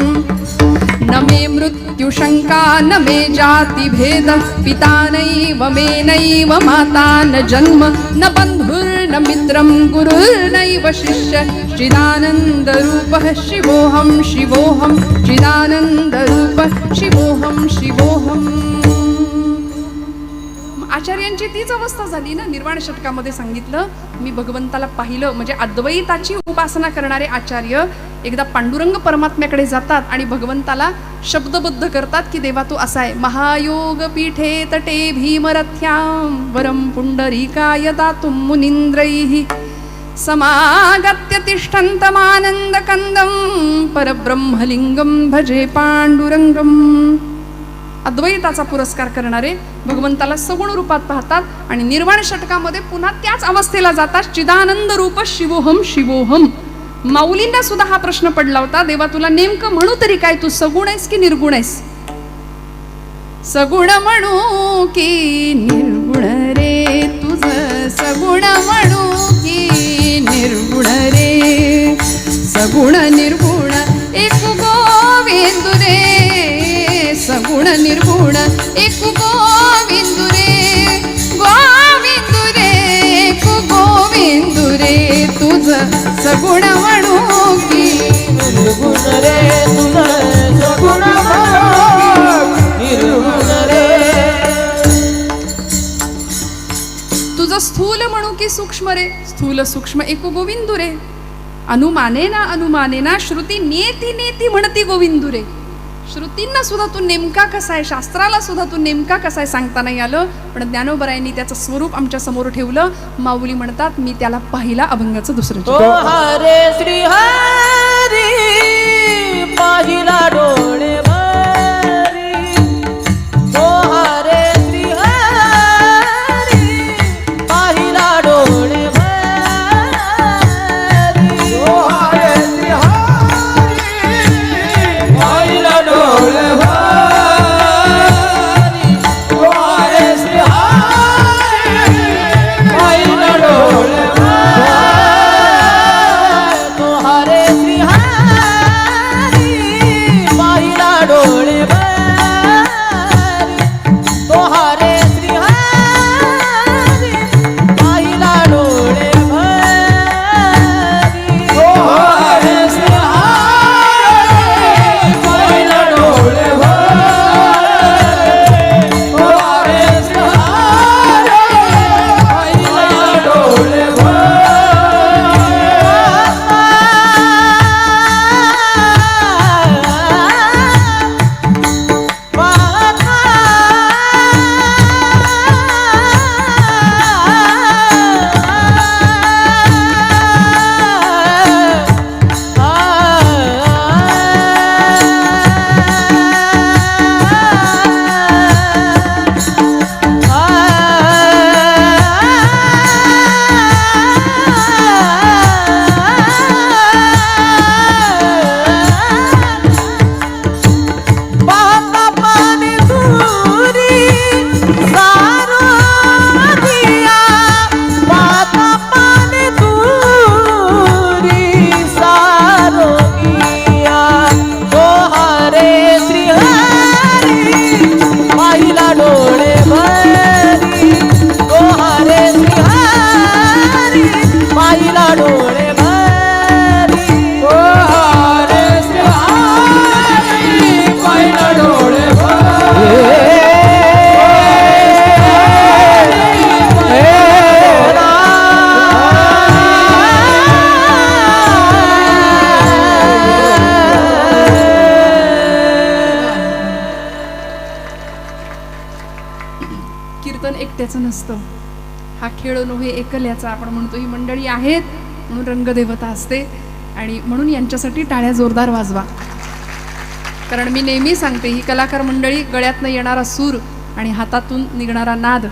न मे मृत्यु शंका न मे जाति भेद पिता नैव मे नैव माता न जन्म न बंधुर्न मित्रं गुरुर्नैव शिष्य चिदानंद रूपः शिवोऽहं शिवोऽहं चिदानंद रूपः शिवोऽहं शिवोऽहं. आचार्यांची तीच अवस्था झाली ना. निर्वाण षटकामध्ये सांगितलं, मी भगवंताला पाहिलं. म्हणजे अद्वैताची उपासना करणारे आचार्य एकदा पांडुरंग परमात्म्याकडे जातात आणि भगवंताला शब्दबद्ध करतात की देवा तू असा आहे. महायोग पीठे तटे भीमरथ्यां वरम पुंडरीकाय दातुं मुनींद्रैः समागत्य तिष्ठन्तमानन्दकन्दं परब्रह्मलिंगं भजे पांडुरंगम. अद्वैताचा पुरस्कार करणारे भगवंताला सगुण रूपात पाहतात आणि निर्वाण षटकामध्ये पुन्हा त्याच अवस्थेला जातात. चिदानंद रूप शिवोहम शिवोहम. माऊलींना सुद्धा हा प्रश्न पडला होता, देवा तुला नेमकं म्हणू तरी काय, तू सगुण आहेस की निर्गुण आहेस? सगुण म्हणू की निर्गुण रे, तुझं सगुण म्हणू की निर्गुण रे. सगुण निर्गुण एक गोविंद रे, सगुण निर्गुण एक गोविंद रे. गोविंद रे एक गोविंद रे, तुझं सगुण म्हणू की निर्गुण रे, तुझं सगुण म्हणू निर्गुण रे. तुझं स्थूल म्हणू की सूक्ष्म रे, स्थूल सूक्ष्म एक गोविंदू रे. अनुमानेना अनुमानेना श्रुती नेती नेती म्हणती गोविंदू रे. श्रुतींना सुद्धा तू नेमका कसा आहे, शास्त्राला सुद्धा तू नेमका कसा आहे सांगता नाही आलं. पण ज्ञानोबरायांनी त्याचं स्वरूप आमच्या समोर ठेवलं. माऊली म्हणतात, मी त्याला पाहिला अभंगाचं दुसरं तो हरे श्री हरी पाहिला डोळे भरी. तो हरे श्री हरी पाहिला डोळे भरी. तो हरे श्री हरी पाहिला डोळे भरी. तो हरे श्री हरी पाहिला डोळे तो हरे श्री हरी पाहिला डोळे भरी. तो हरे श्री हरी पाहिला डोळे भरी. तो हरे श्री हरी पाहिला डोळे भरी. तो हरे श्री हरी पाहिला डोळे कीर्तन एकट्याचं नसतं. हा खेळ नव्हे एकल्याचा. आपण म्हणतो ही मंडळी आहेत म्हणून रंगदेवता असते आणि म्हणून यांच्यासाठी टाळ्या जोरदार वाजवा. कारण मी नेहमी सांगते, ही कलाकार मंडळी, गळ्यातनं येणारा सूर आणि हातातून निघणारा नाद,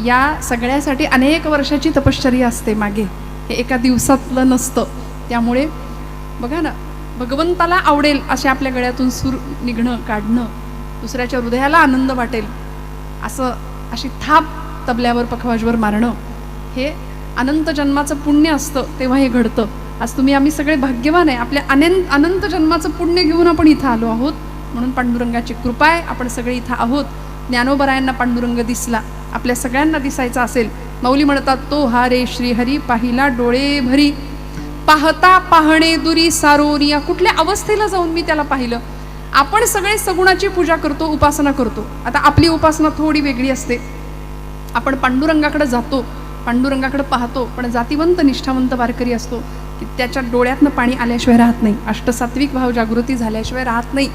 या सगळ्यासाठी अनेक वर्षाची तपश्चर्या असते मागे. हे एका दिवसातलं नसतं. त्यामुळे बघा ना, भगवंताला आवडेल असे आपल्या गळ्यातून सूर निघणं, काढणं, दुसऱ्याच्या हृदयाला आनंद वाटेल असं अशी थाप तबल्यावर पखवाजवर मारणं, हे अनंत जन्माचं पुण्य असतं. तेव्हा हे घडतं. आज तुम्ही आम्ही सगळे भाग्यवान आहे. आपल्या अनंत जन्माचं पुण्य घेऊन आपण इथं आलो आहोत. म्हणून पांडुरंगाची कृपा आहे, आपण सगळे इथं आहोत. ज्ञानोबरायांना पांडुरंग दिसला, आपल्या सगळ्यांना दिसायचा असेल. माऊली म्हणतात, तो हा रे श्रीहरी पाहिला डोळे भरी. पाहता पाहणे दुरी सारोनिया. कुठल्या अवस्थेला जाऊन मी त्याला पाहिलं. आपण सगळे सगुणाची पूजा करतो, उपासना करतो. आता आपली उपासना थोडी वेगळी असते. आपण पांडुरंगाकडे जातो, पांडुरंगाकडे पाहतो, पण जातीवंत निष्ठावंत वारकरी असतो की त्याच्या डोळ्यातनं पाणी आल्याशिवाय राहत नाही, अष्टसात्विक भाव जागृती झाल्याशिवाय राहत नाही.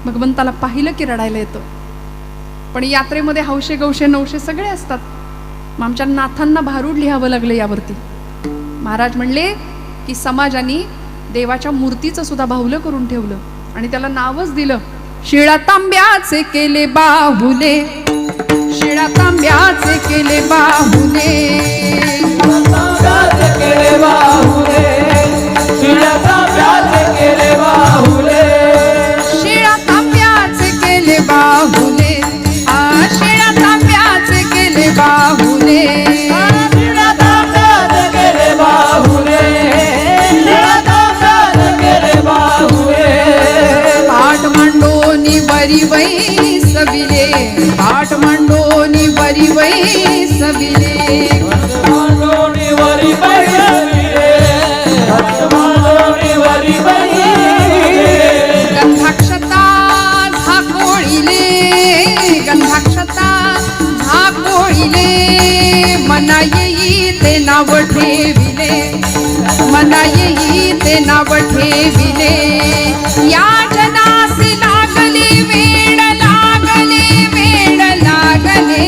भगवंताला पाहिलं की रडायला येतं. पण यात्रेमध्ये हौशे गौशे नवशे सगळे असतात. मग आमच्या नाथांना भारूड लिहावं लागलं यावरती. महाराज म्हणले की समाजाने देवाच्या मूर्तीचं सुद्धा बाहुलं करून ठेवलं आणि त्याला नावच दिलं, शिळा तांब्याचे केले बाहुले, शिळा तांब्याचे केले बाहुले, तांब्याचे केले बाहुले, शिळा तांब्याचे केले बाहुले, शिळा तांब्याचे केले बाहुले, शिळा तांब्याचे केले बाहुले, शिळा तांब्याचे केले बाहुले, शिळा तांब्याचे केले बाहुले. पाठ मांडोनी बरी वै सबिले, पाठ मांडोनी बरी वै सबिले, मांडोनी वरी बैसविले, मांडोनी वरी बैसविले. गंधाक्षता झाकोळीले, गंधाक्षता झाकोळीले, मना येई ते नाव ठेविले, मना येई ते नाव ठेविले. या जनासी लागले वेड, लागले वेड, लागले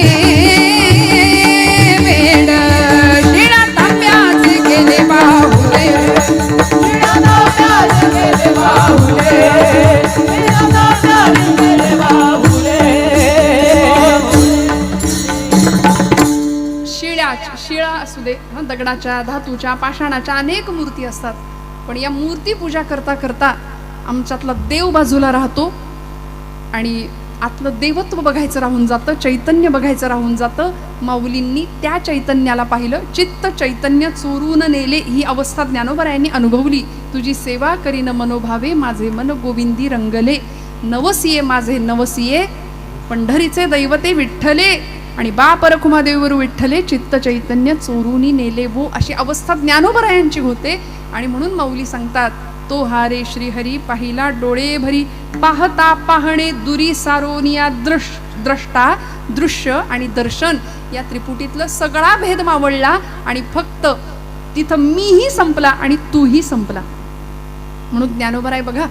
वेड, शिळा तांब्याचे केले बाहुले, शिळा तांब्याचे केले बाहुले, शिळा तांब्याचे केले बाहुले. शिळा असू दे, दगडाच्या, धातूच्या, पाषाणाच्या अनेक मूर्ती असतात. पण या मूर्ती पूजा करता करता आमच्यातला देव बाजूला राहतो आणि आतलं देवत्व बघायचं राहून जातं, चैतन्य बघायचं राहून जातं. माऊलींनी त्या चैतन्याला पाहिलं, चित्त चैतन्य चोरून नेले ही अवस्था ज्ञानोबरायांनी अनुभवली. तुझी सेवा करीन मनोभावे, माझे मन गोविंदी रंगले, नवसिये माझे नवसिये, पंढरीचे दैवते विठ्ठले आणि बाप रखुमादेवीवरू विठ्ठले, चित्त चैतन्य चोरूनी नेले वो, अशी अवस्था ज्ञानोबरायांची होते. आणि म्हणून माऊली सांगतात, तो हारे श्रीहरी पाहिला डोळे भरी, पाहता पाहणे दुरी सारोनिया, द्रष्टा दृश्य आणि दर्शन या त्रिपुटीतलं सगळा भेद मावळला आणि फक्त तिथं मीही संपला आणि तूही संपला. म्हणून ज्ञानोबराय बघा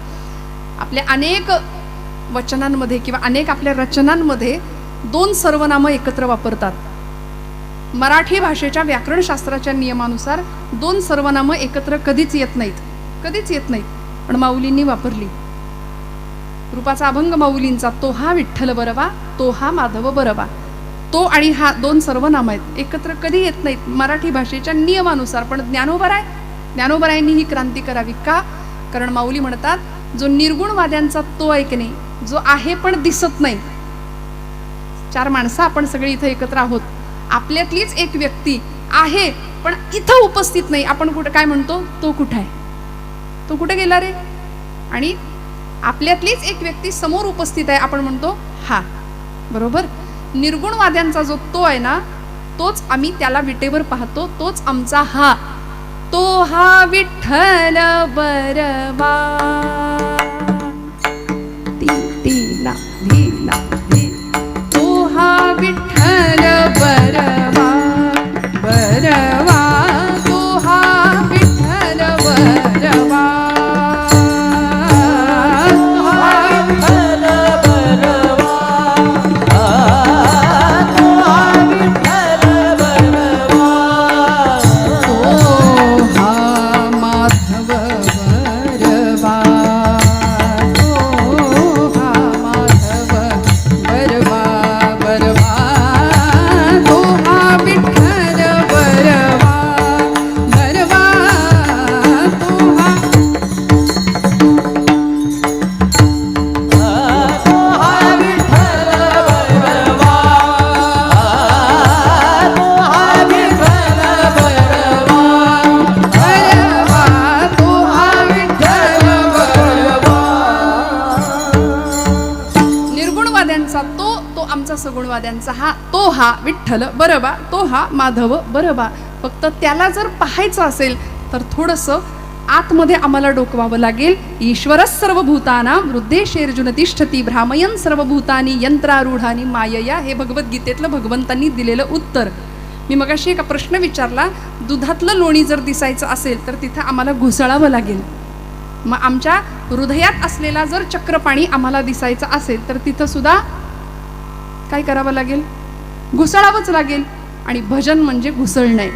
आपल्या अनेक वचनांमध्ये किंवा अनेक आपल्या रचनांमध्ये दोन सर्वनामं एकत्र वापरतात. मराठी भाषेच्या व्याकरणशास्त्राच्या नियमानुसार दोन सर्वनामं एकत्र कधीच येत नाहीत, कधीच येत नाहीत. पण माऊलींनी वापरली. रूपाचा अभंग माऊलींचा, तो हा विठ्ठल बरवा, तो हा माधव बरवा. तो आणि हा दोन सर्वनाम आहेत, एकत्र कधी येत नाहीत मराठी भाषेच्या नियमानुसार. पण ज्ञानोबरायांनी ही क्रांती करावी का? कारण माऊली म्हणतात, जो निर्गुणवाद्यांचा तो आहे की नाही, जो आहे पण दिसत नाही. चार माणसं आपण सगळे इथं एकत्र आहोत, आपल्यातलीच एक व्यक्ती आहे पण इथं उपस्थित नाही. आपण कुठं काय म्हणतो, तो कुठं आहे, तो कुठे गेला रे? आणि आपल्यातलीच एक व्यक्ती समोर उपस्थित आहे, आपण म्हणतो हा. बरोबर. निर्गुणवाद्यांचा जो तो आहे ना, तोच आम्ही त्याला विटेवर पाहतो, तोच आमचा हा. तो हा विठ्ठल बरवा, ती ना तो हा विठ्ठल बरवा, बरवा, तो हा विठ्ठल बरवा, सगुणवाद्यांचा हा, तो हा विठ्ठल बरबा, तो हा माधव बरबा. फक्त त्याला जर पाहायचं असेल तर थोडंसं आतमध्ये आम्हाला डोकवावं लागेल. ईश्वरः सर्वभूतानां हृद्देशेर्जुन तिष्ठती भ्रामयन् सर्वभूतानि यंत्रारूढानि मायया. हे भगवद्गीतेतलं भगवंतांनी दिलेलं उत्तर. मी मगाशी एक प्रश्न विचारला, दुधातलं लोणी जर दिसायचं असेल तर तिथं आम्हाला घुसळावं लागेल. मग आमच्या हृदयात असलेला जर चक्रपाणी आम्हाला दिसायचं असेल तर तिथं सुद्धा काय करावं लागेल? घुसळावंच लागेल. आणि भजन म्हणजे घुसळणे.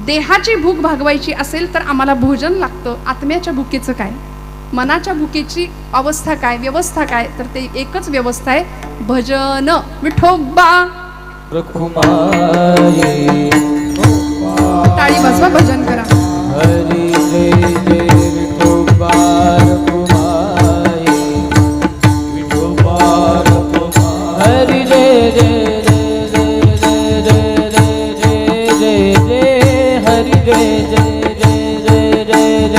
देहाची भूक भागवायची असेल तर आम्हाला भोजन लागतं. आत्म्याच्या भुकेचं काय? मनाच्या भुकेची अवस्था काय, व्यवस्था काय? तर ते एकच व्यवस्था आहे, भजन. विठोबा रखुमाई टाळी वाजवा, भजन करा. हरी जय जय विठोबा रखुमाई विठोबा रखुमाई हरी जय जय जय जय जय जय जय जय हरी जय जय जय जय जय जय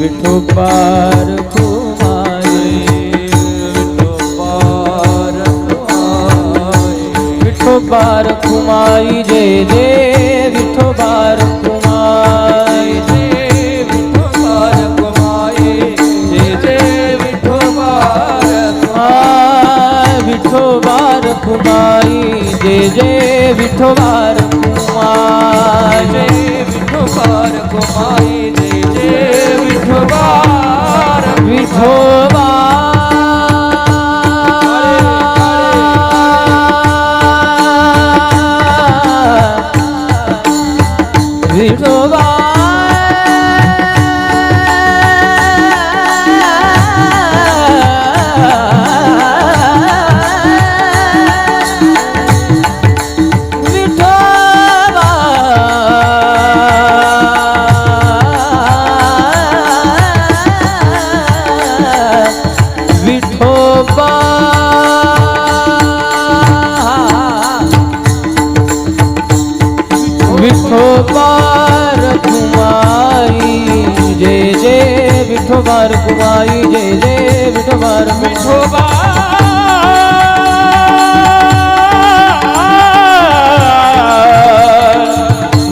विठोबा रखुमाई विठोबा रखुमाई जय जय विठोबा रखुमाई जय विठोबा रखुमाई जय जय विठोबा रखुमाई विठोबा रखुमाई जय जय विठोबा रखुमाई जय विठोबा रखुमाई जय जय विठोबा विठोबा विठोबा विठोबा रखुमाई जय जय विठोबा रखुमाई जय जय विठोबा विठोबा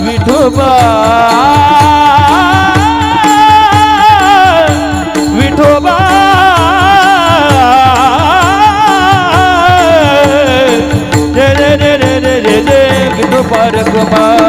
विठोबा विठोबा जय जय जय जय जय जय विठोबा रखुमाई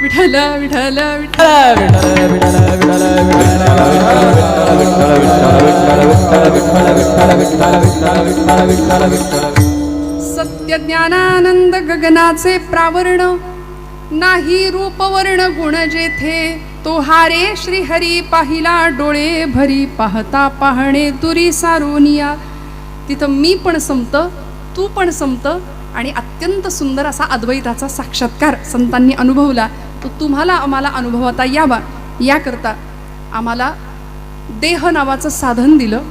विठ्ठल विठ्ठल विठ्ठल सत्य ज्ञानानंद गगनाचे प्रावरण नाही रूपवर्ण गुण जेथे तो हारे श्री हरी पाहिला डोळे भरी पाहता पाहणे तुरी सारोनिया. तिथं मी पण संपत, तू पण संपत आणि अत्यंत सुंदर असा अद्वैताचा साक्षात्कार संतांनी अनुभवला. तो तुम्हाला आम्हाला अनुभवता यावा याकरता आम्हाला देह नावाचं साधन दिलं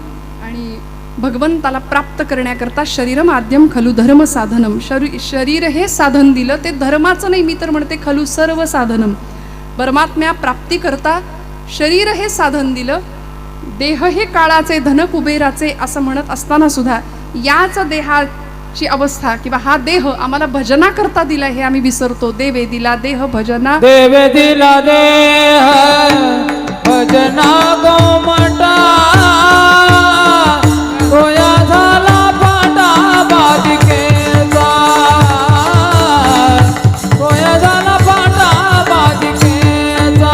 आणि भगवंताला प्राप्त करण्याकरता शरीर माध्यम खलु धर्म साधनम. शरीर हे साधन दिलं, ते धर्माचं नाही, मी तर म्हणते खलु सर्व साधनम. परमात्म्या प्राप्ती करता शरीर हे साधन दिलं. देह हे काळाचे धन कुबेराचे असं म्हणत असताना सुद्धा याच देहाची अवस्था किंवा हा देह आम्हाला भजना करता दिला हे आम्ही विसरतो. देवे दिला देह भजना, देवे दिला देह भजना गोमटा कोया झाला फाटा बाजिकेचा कोया झाला फाटा बाजिकेचा.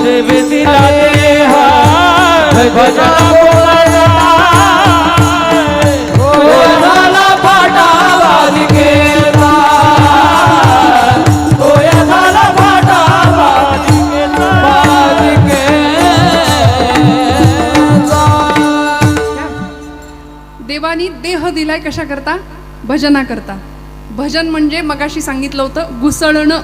देवे दिला देह भजना गोमटा कोया झाला फाटा बाजिकेचा कोया झाला फाटा देवानी देह दिलाय कशा करता? भजना करता. भजन म्हणजे मगाशी सांगितलं होतं घुसळणं.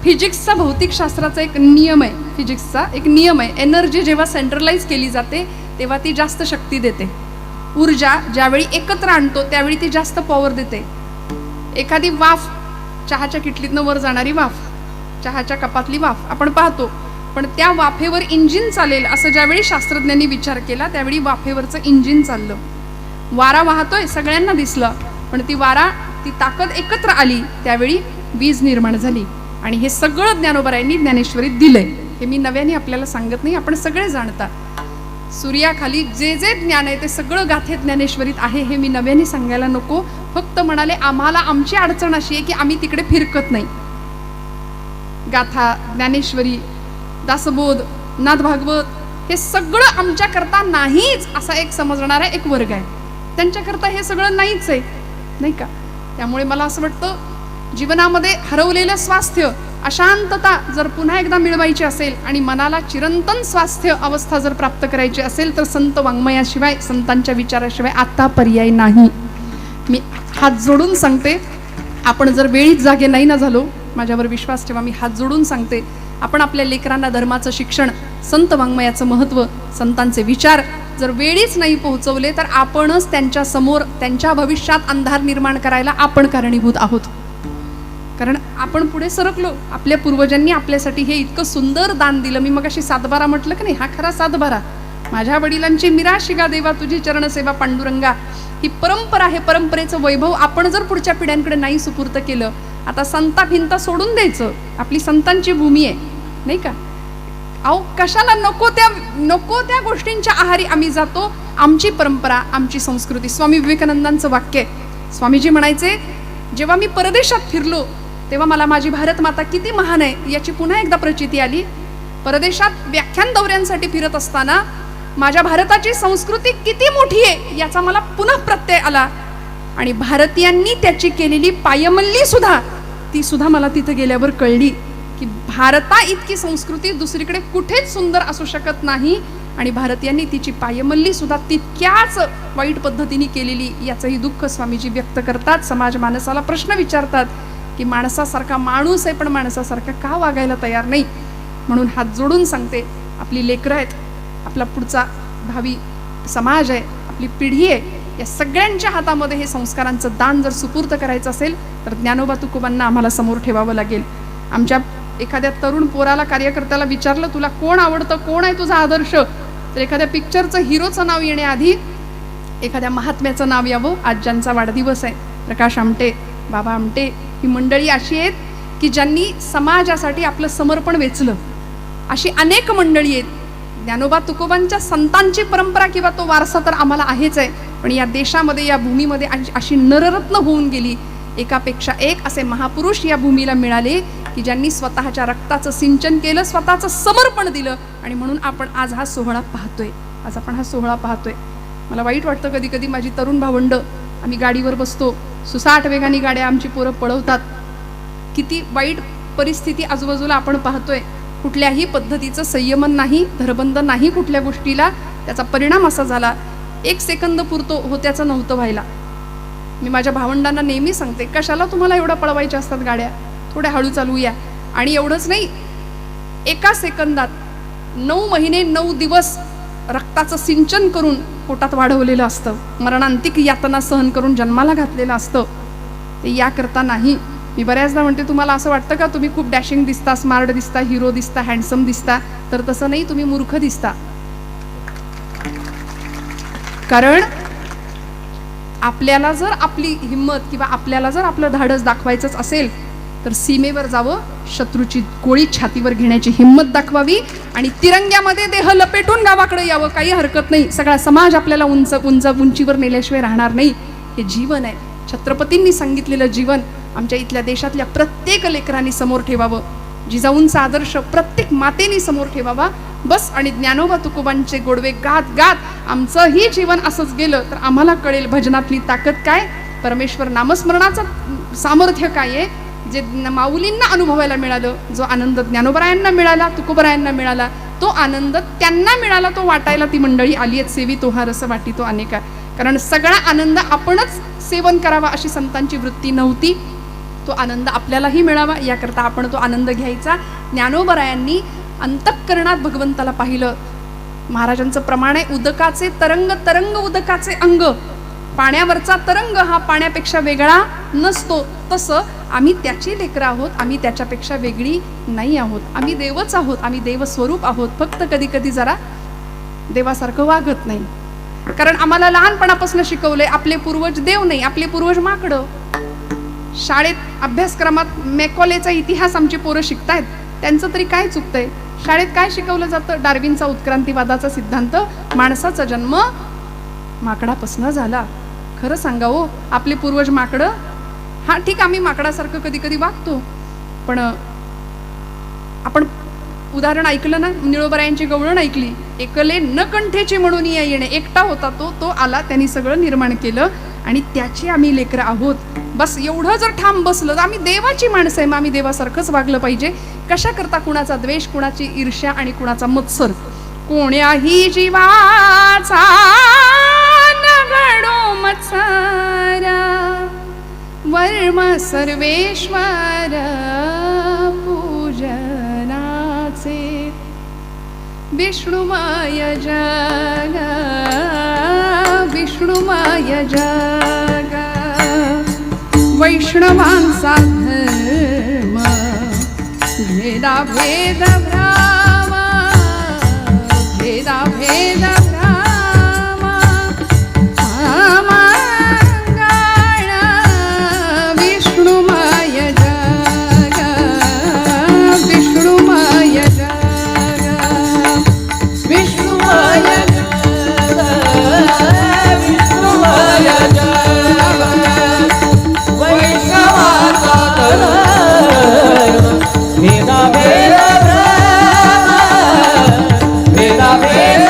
फिजिक्सचा, भौतिकशास्त्राचा एक नियम आहे, फिजिक्सचा एक नियम आहे, एनर्जी जेव्हा सेंट्रलाइज केली जाते तेव्हा ती जास्त शक्ती देते. ऊर्जा ज्यावेळी एकत्र आणतो त्यावेळी ती जास्त पॉवर देते. एखादी वाफ, चहाच्या किटलीतनं वर जाणारी वाफ, चहाच्या कपातली वाफ आपण पाहतो, पण त्या वाफेवर इंजिन चालेल असं ज्यावेळी शास्त्रज्ञांनी विचार केला त्यावेळी वाफेवरचं इंजिन चाललं. वारा वाहतोय सगळ्यांना दिसलं, पण ती वारा, ती ताकद एकत्र आली त्यावेळी वीज निर्माण झाली. आणि हे सगळं ज्ञानोबारायांनी ज्ञानेश्वरीत दिलंय. हे मी नव्याने आपल्याला सांगत नाही, आपण सगळे जाणता. सूर्याखाली जे जे ज्ञान आहे ते सगळं गाथेत ज्ञानेश्वरीत आहे, हे मी नव्याने सांगायला नको. फक्त म्हणाले आम्हाला आमची अडचण अशी आहे की आम्ही तिकडे फिरकत नाही. गाथा, ज्ञानेश्वरी, दासबोध, नाथ भागवत हे सगळं आमच्याकरता नाहीच असा एक समजणारा एक वर्ग आहे. त्यांच्याकरता हे सगळं नाहीच आहे, नाही का? त्यामुळे मला असं वाटतं जीवनामध्ये हरवलेलं स्वास्थ्य, अशांतता जर पुन्हा एकदा मिळवायची असेल आणि मनाला चिरंतन स्वास्थ्य अवस्था जर प्राप्त करायची असेल तर संत वाङ्मयाशिवाय, संतांच्या विचाराशिवाय आता पर्याय नाही. मी हात जोडून सांगते, आपण जर वेळीच जागे नाही ना झालो, माझ्यावर विश्वास ठेवा, मी हात जोडून सांगते, आपण आपल्या लेकरांना धर्माचं शिक्षण, संत वाङ्मयाचं महत्त्व, संतांचे विचार जर वेळीच नाही पोहोचवले तर आपणच त्यांच्या समोर, त्यांच्या भविष्यात अंधार निर्माण करायला आपण कारणीभूत आहोत. कारण आपण पुढे सरकलो, आपल्या पूर्वजांनी आपल्यासाठी हे इतकं सुंदर दान दिलं. मी मगाशी सातबारा म्हटलं की नाही, हा खरा सातबारा. माझ्या वडिलांची मिराशिगा देवा तुझी चरणसेवा पांडुरंगा, ही परंपरा आहे. परंपरेचं वैभव आपण जर पुढच्या पिढ्यांकडे नाही सुपूर्त केलं, आता संता भिंता सोडून द्यायचं, आपली संतांची भूमी आहे, नाही का? अहो कशाला नको त्या गोष्टींच्या आहारी आम्ही जातो. आमची परंपरा, आमची संस्कृती. स्वामी विवेकानंदांचं वाक्य आहे, स्वामीजी म्हणायचे, जेव्हा मी परदेशात फिरलो तेव्हा मला माझी भारत माता किती महान आहे याची पुन्हा एकदा प्रचिती आली. परदेशात व्याख्यान दौऱ्यांसाठी फिरत असताना माझ्या भारताची संस्कृती किती मोठी आहे याचा मला पुन्हा प्रत्यय आला. आणि भारतीयांनी त्याची केलेली पायमल्ली सुद्धा, ती सुद्धा मला तिथे गेल्यावर कळली की भारता इतकी संस्कृती दुसरीकडे कुठेच सुंदर असू शकत नाही. आणि भारतीयांनी तिची पायमल्ली सुद्धा तितक्याच वाईट पद्धतीने केलेली याचंही दुःख स्वामीजी व्यक्त करतात. समाज माणसाला प्रश्न विचारतात की माणसासारखा माणूस आहे पण माणसासारखा का वागायला तयार नाही. म्हणून हात जोडून सांगते, आपली लेकरं आहेत, आपला पुढचा भावी समाज आहे, आपली पिढी आहे, या सगळ्यांच्या हातामध्ये हे संस्कारांचं दान जर सुपूर्त करायचं असेल तर ज्ञानोबा तुकोबांना आम्हाला समोर ठेवावं लागेल. आमच्या एखाद्या तरुण पोराला, कार्यकर्त्याला विचारलं तुला कोण आवडतं, कोण आहे तुझा आदर्श, तर एखाद्या पिक्चरचं हिरोचं नाव येण्याआधी एखाद्या महात्म्याचं नाव यावं. आज ज्यांचा वाढदिवस आहे, प्रकाश आमटे, बाबा आमटे, ही मंडळी अशी आहेत की ज्यांनी समाजासाठी आपलं समर्पण वेचलं. अशी अनेक मंडळी आहेत. ज्ञानोबा तुकोबांच्या संतांची परंपरा किंवा तो वारसा तर आम्हाला आहेच आहे, पण या देशामध्ये, या भूमीमध्ये अशी नररत्न होऊन गेली. एकापेक्षा एक असे महापुरुष या भूमीला मिळाले की ज्यांनी स्वतःच्या रक्ताचं सिंचन केलं, स्वतःचं समर्पण दिलं. आणि म्हणून आपण आज हा सोहळा पाहतोय, आज आपण हा सोहळा पाहतोय. मला वाईट वाटतं कधी कधी, माझी तरुण भावंड, आम्ही गाडीवर बसतो, सुसाट वेगाने गाड्या आमची पोरं पळवतात. किती वाईट परिस्थिती आजूबाजूला आपण पाहतोय. कुठल्याही पद्धतीचं संयमन नाही, धरबंद नाही कुठल्या गोष्टीला. त्याचा परिणाम असा झाला, 1 सेकंद पुरतो होत्याचं नव्हतं व्हायला. मी माझ्या भावंडांना नेहमी सांगते, कशाला तुम्हाला एवढ्या पळवायच्या असतात गाड्या, थोड्या हळू चालवूया. आणि एवढंच नाही, 1 सेकंदात 9 महिने 9 दिवस रक्ताचं सिंचन करून पोटात वाढवलेलं असतं, मरणांतिक यातना सहन करून जन्माला घातलेलं असतं. ते याकरता नाही. मी बऱ्याचदा म्हणते, तुम्हाला असं वाटतं का तुम्ही खूप डॅशिंग दिसता, स्मार्ट दिसता, हिरो दिसता, हँडसम दिसता, तर तसं नाही, तुम्ही मूर्ख दिसता. कारण आपल्याला जर आपली हिंमत किंवा आपल्याला जर आपलं धाडस दाखवायचंच असेल तर सीमेवर जावं, शत्रूची गोळी छातीवर घेण्याची हिंमत दाखवावी आणि तिरंग्यामध्ये देह लपेटून गावाकडे यावं. काही हरकत नाही, सगळा समाज आपल्याला उंचीवर नेल्याशिवाय राहणार नाही. हे जीवन आहे, छत्रपतींनी सांगितलेलं जीवन आमच्या इथल्या देशातल्या प्रत्येक लेकरांनी समोर ठेवावं. जिजाऊंचा आदर्श प्रत्येक मातेनी समोर ठेवावा. बस. आणि ज्ञानोबा तुकोबांचे गोडवे गात गात आमचंही जीवन असंच गेलं तर आम्हाला कळेल भजनातली ताकद काय, परमेश्वर नामस्मरणाचं सामर्थ्य काय आहे. जे माऊलींना अनुभवायला मिळालं, जो आनंद ज्ञानोबरायांना मिळाला, तुकोबरायांना मिळाला, तो आनंद त्यांना मिळाला, तो वाटायला ती मंडळी आली आहेत. सेवी तोहा रस वाटी तो अनेका. कारण सगळा आनंद आपणच सेवन करावा अशी संतांची वृत्ती नव्हती. तो आनंद आपल्यालाही मिळावा याकरता आपण तो आनंद घ्यायचा. ज्ञानोबरायांनी अंतःकरणात भगवंताला पाहिलं. महाराजांचं प्रमाण आहे, उदकाचे तरंग तरंग उदकाचे अंग, पाण्यावरचा तरंग हा पाण्यापेक्षा वेगळा नसतो. तसं आम्ही त्याची लेकरं आहोत, आम्ही त्याच्यापेक्षा वेगळी नाही आहोत. आम्ही देवच आहोत, आम्ही देवस्वरूप आहोत. फक्त कधी कधी जरा देवासारखं वागत नाही. कारण आम्हाला लहानपणापासून शिकवलंय आपले पूर्वज देव नाही, आपले पूर्वज माकडं. शाळेत अभ्यासक्रमात मॅकॉलेचा इतिहास आमची पोरं शिकतायत, त्यांचं तरी काय चुकतंय? शाळेत काय शिकवलं जातं? डार्विनचा उत्क्रांतीवादाचा सिद्धांत, माणसाचा जन्म माकडापासून झाला. खरं सांगा हो, आपले पूर्वज माकडं? हा ठीक, आम्ही माकडासारखं कधी कधी वागतो, पण आपण उदाहरण ऐकलं ना, निळोबरायांची गवळण ऐकली. एकले न कंठेची म्हणून या येणे, एकटा होता तो आला, त्यांनी सगळं निर्माण केलं आणि त्याची आम्ही लेकरं आहोत. बस एवढं जर ठाम बसलं तर आम्ही देवाची माणसं आहे, मग आम्ही देवासारखंच वागलं पाहिजे. कशा करता कुणाचा द्वेष, कुणाची ईर्ष्या आणि कुणाचा मत्सर? कोण्याही जीवाचा नघडो मत्सरा, वर्म सर्वेश्वर पूजनाचे. विष्णुमय जग, विष्णुमय जग, वैष्णवांचा धर्म, भेदा भेद भ्राम, भेदा भेद भ्राम, अमंगळ. विष्णुमय जग, विष्णुमय जग, विष्णुमय जग, विष्णुमय जग, वैष्णवाचा धर्म, भेदा भेद भ्रम, भेदा भेद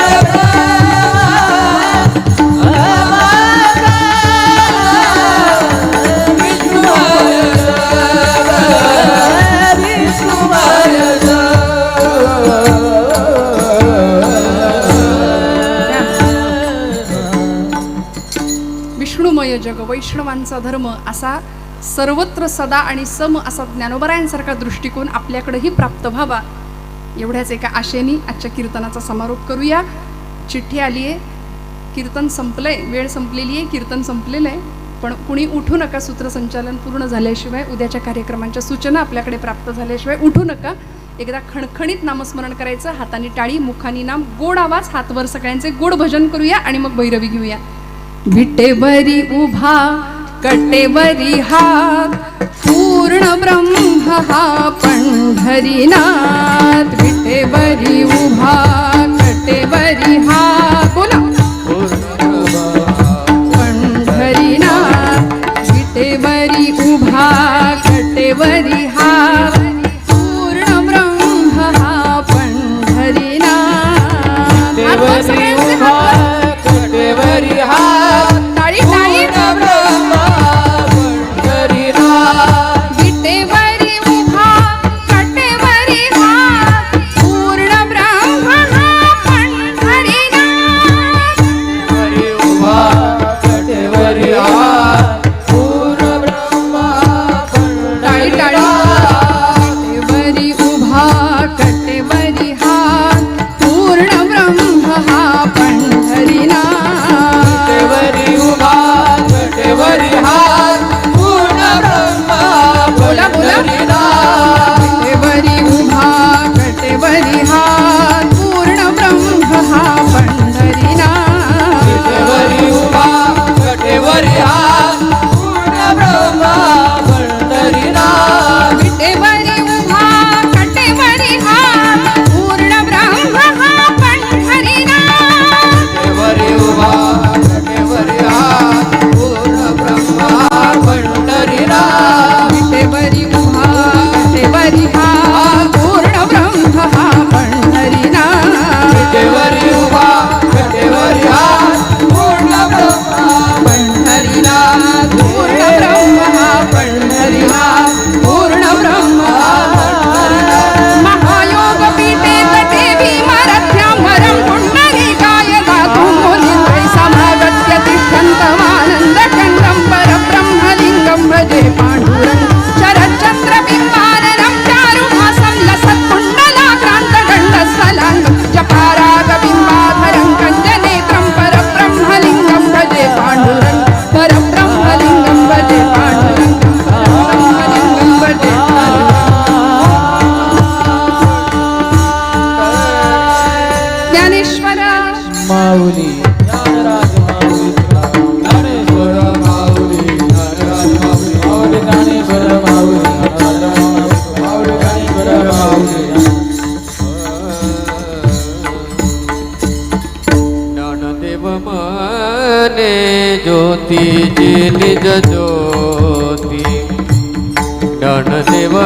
विष्णुमय जग, वैष्णवांचा धर्म, असा सर्वत्र सदा आणि सम असा ज्ञानोबरायांसारखा दृष्टिकोन आपल्याकडेही प्राप्त व्हावा, एवढ्याच एका आशेने आजच्या कीर्तनाचा समारोप करूया. चिठ्ठी आली आहे, कीर्तन संपलंय, वेळ संपलेली आहे, कीर्तन संपलेलं आहे, पण कुणी उठू नका. सूत्रसंचालन पूर्ण झाल्याशिवाय, उद्याच्या कार्यक्रमांच्या सूचना आपल्याकडे प्राप्त झाल्याशिवाय उठू नका. एकदा खणखणीत नामस्मरण करायचं, हाताने टाळी, मुखानी नाम, गोड आवाज, हातवर सगळ्यांचे गोड भजन करूया आणि मग भैरवी घेऊया. विटेवरी उभा कटेवरी हात, पूर्ण ब्रह्म हा पंढरीनाथ. विटेवरी उभा कटेवरी हात, बोला पंढरीनाथ. विटेवरी उभा कटेवरी हात, पूर्ण ब्रह्म हा पंढरीनाथ. देवरी उभा कटेवरी हात, टाळी टाळी. विटेवरी उभा कटेवरी हात, पूर्ण ब्रह्म हा पंढरीनाथ. माऊली ज्ञानराज माऊली ज्ञानेश्वर माऊली ज्ञानराज माऊली माऊली ज्ञानेश्वर माऊली माऊली ज्ञानेश्वर माऊली ज्ञानदेव मने ज्योतीची निज ज्योती ज्ञानदेव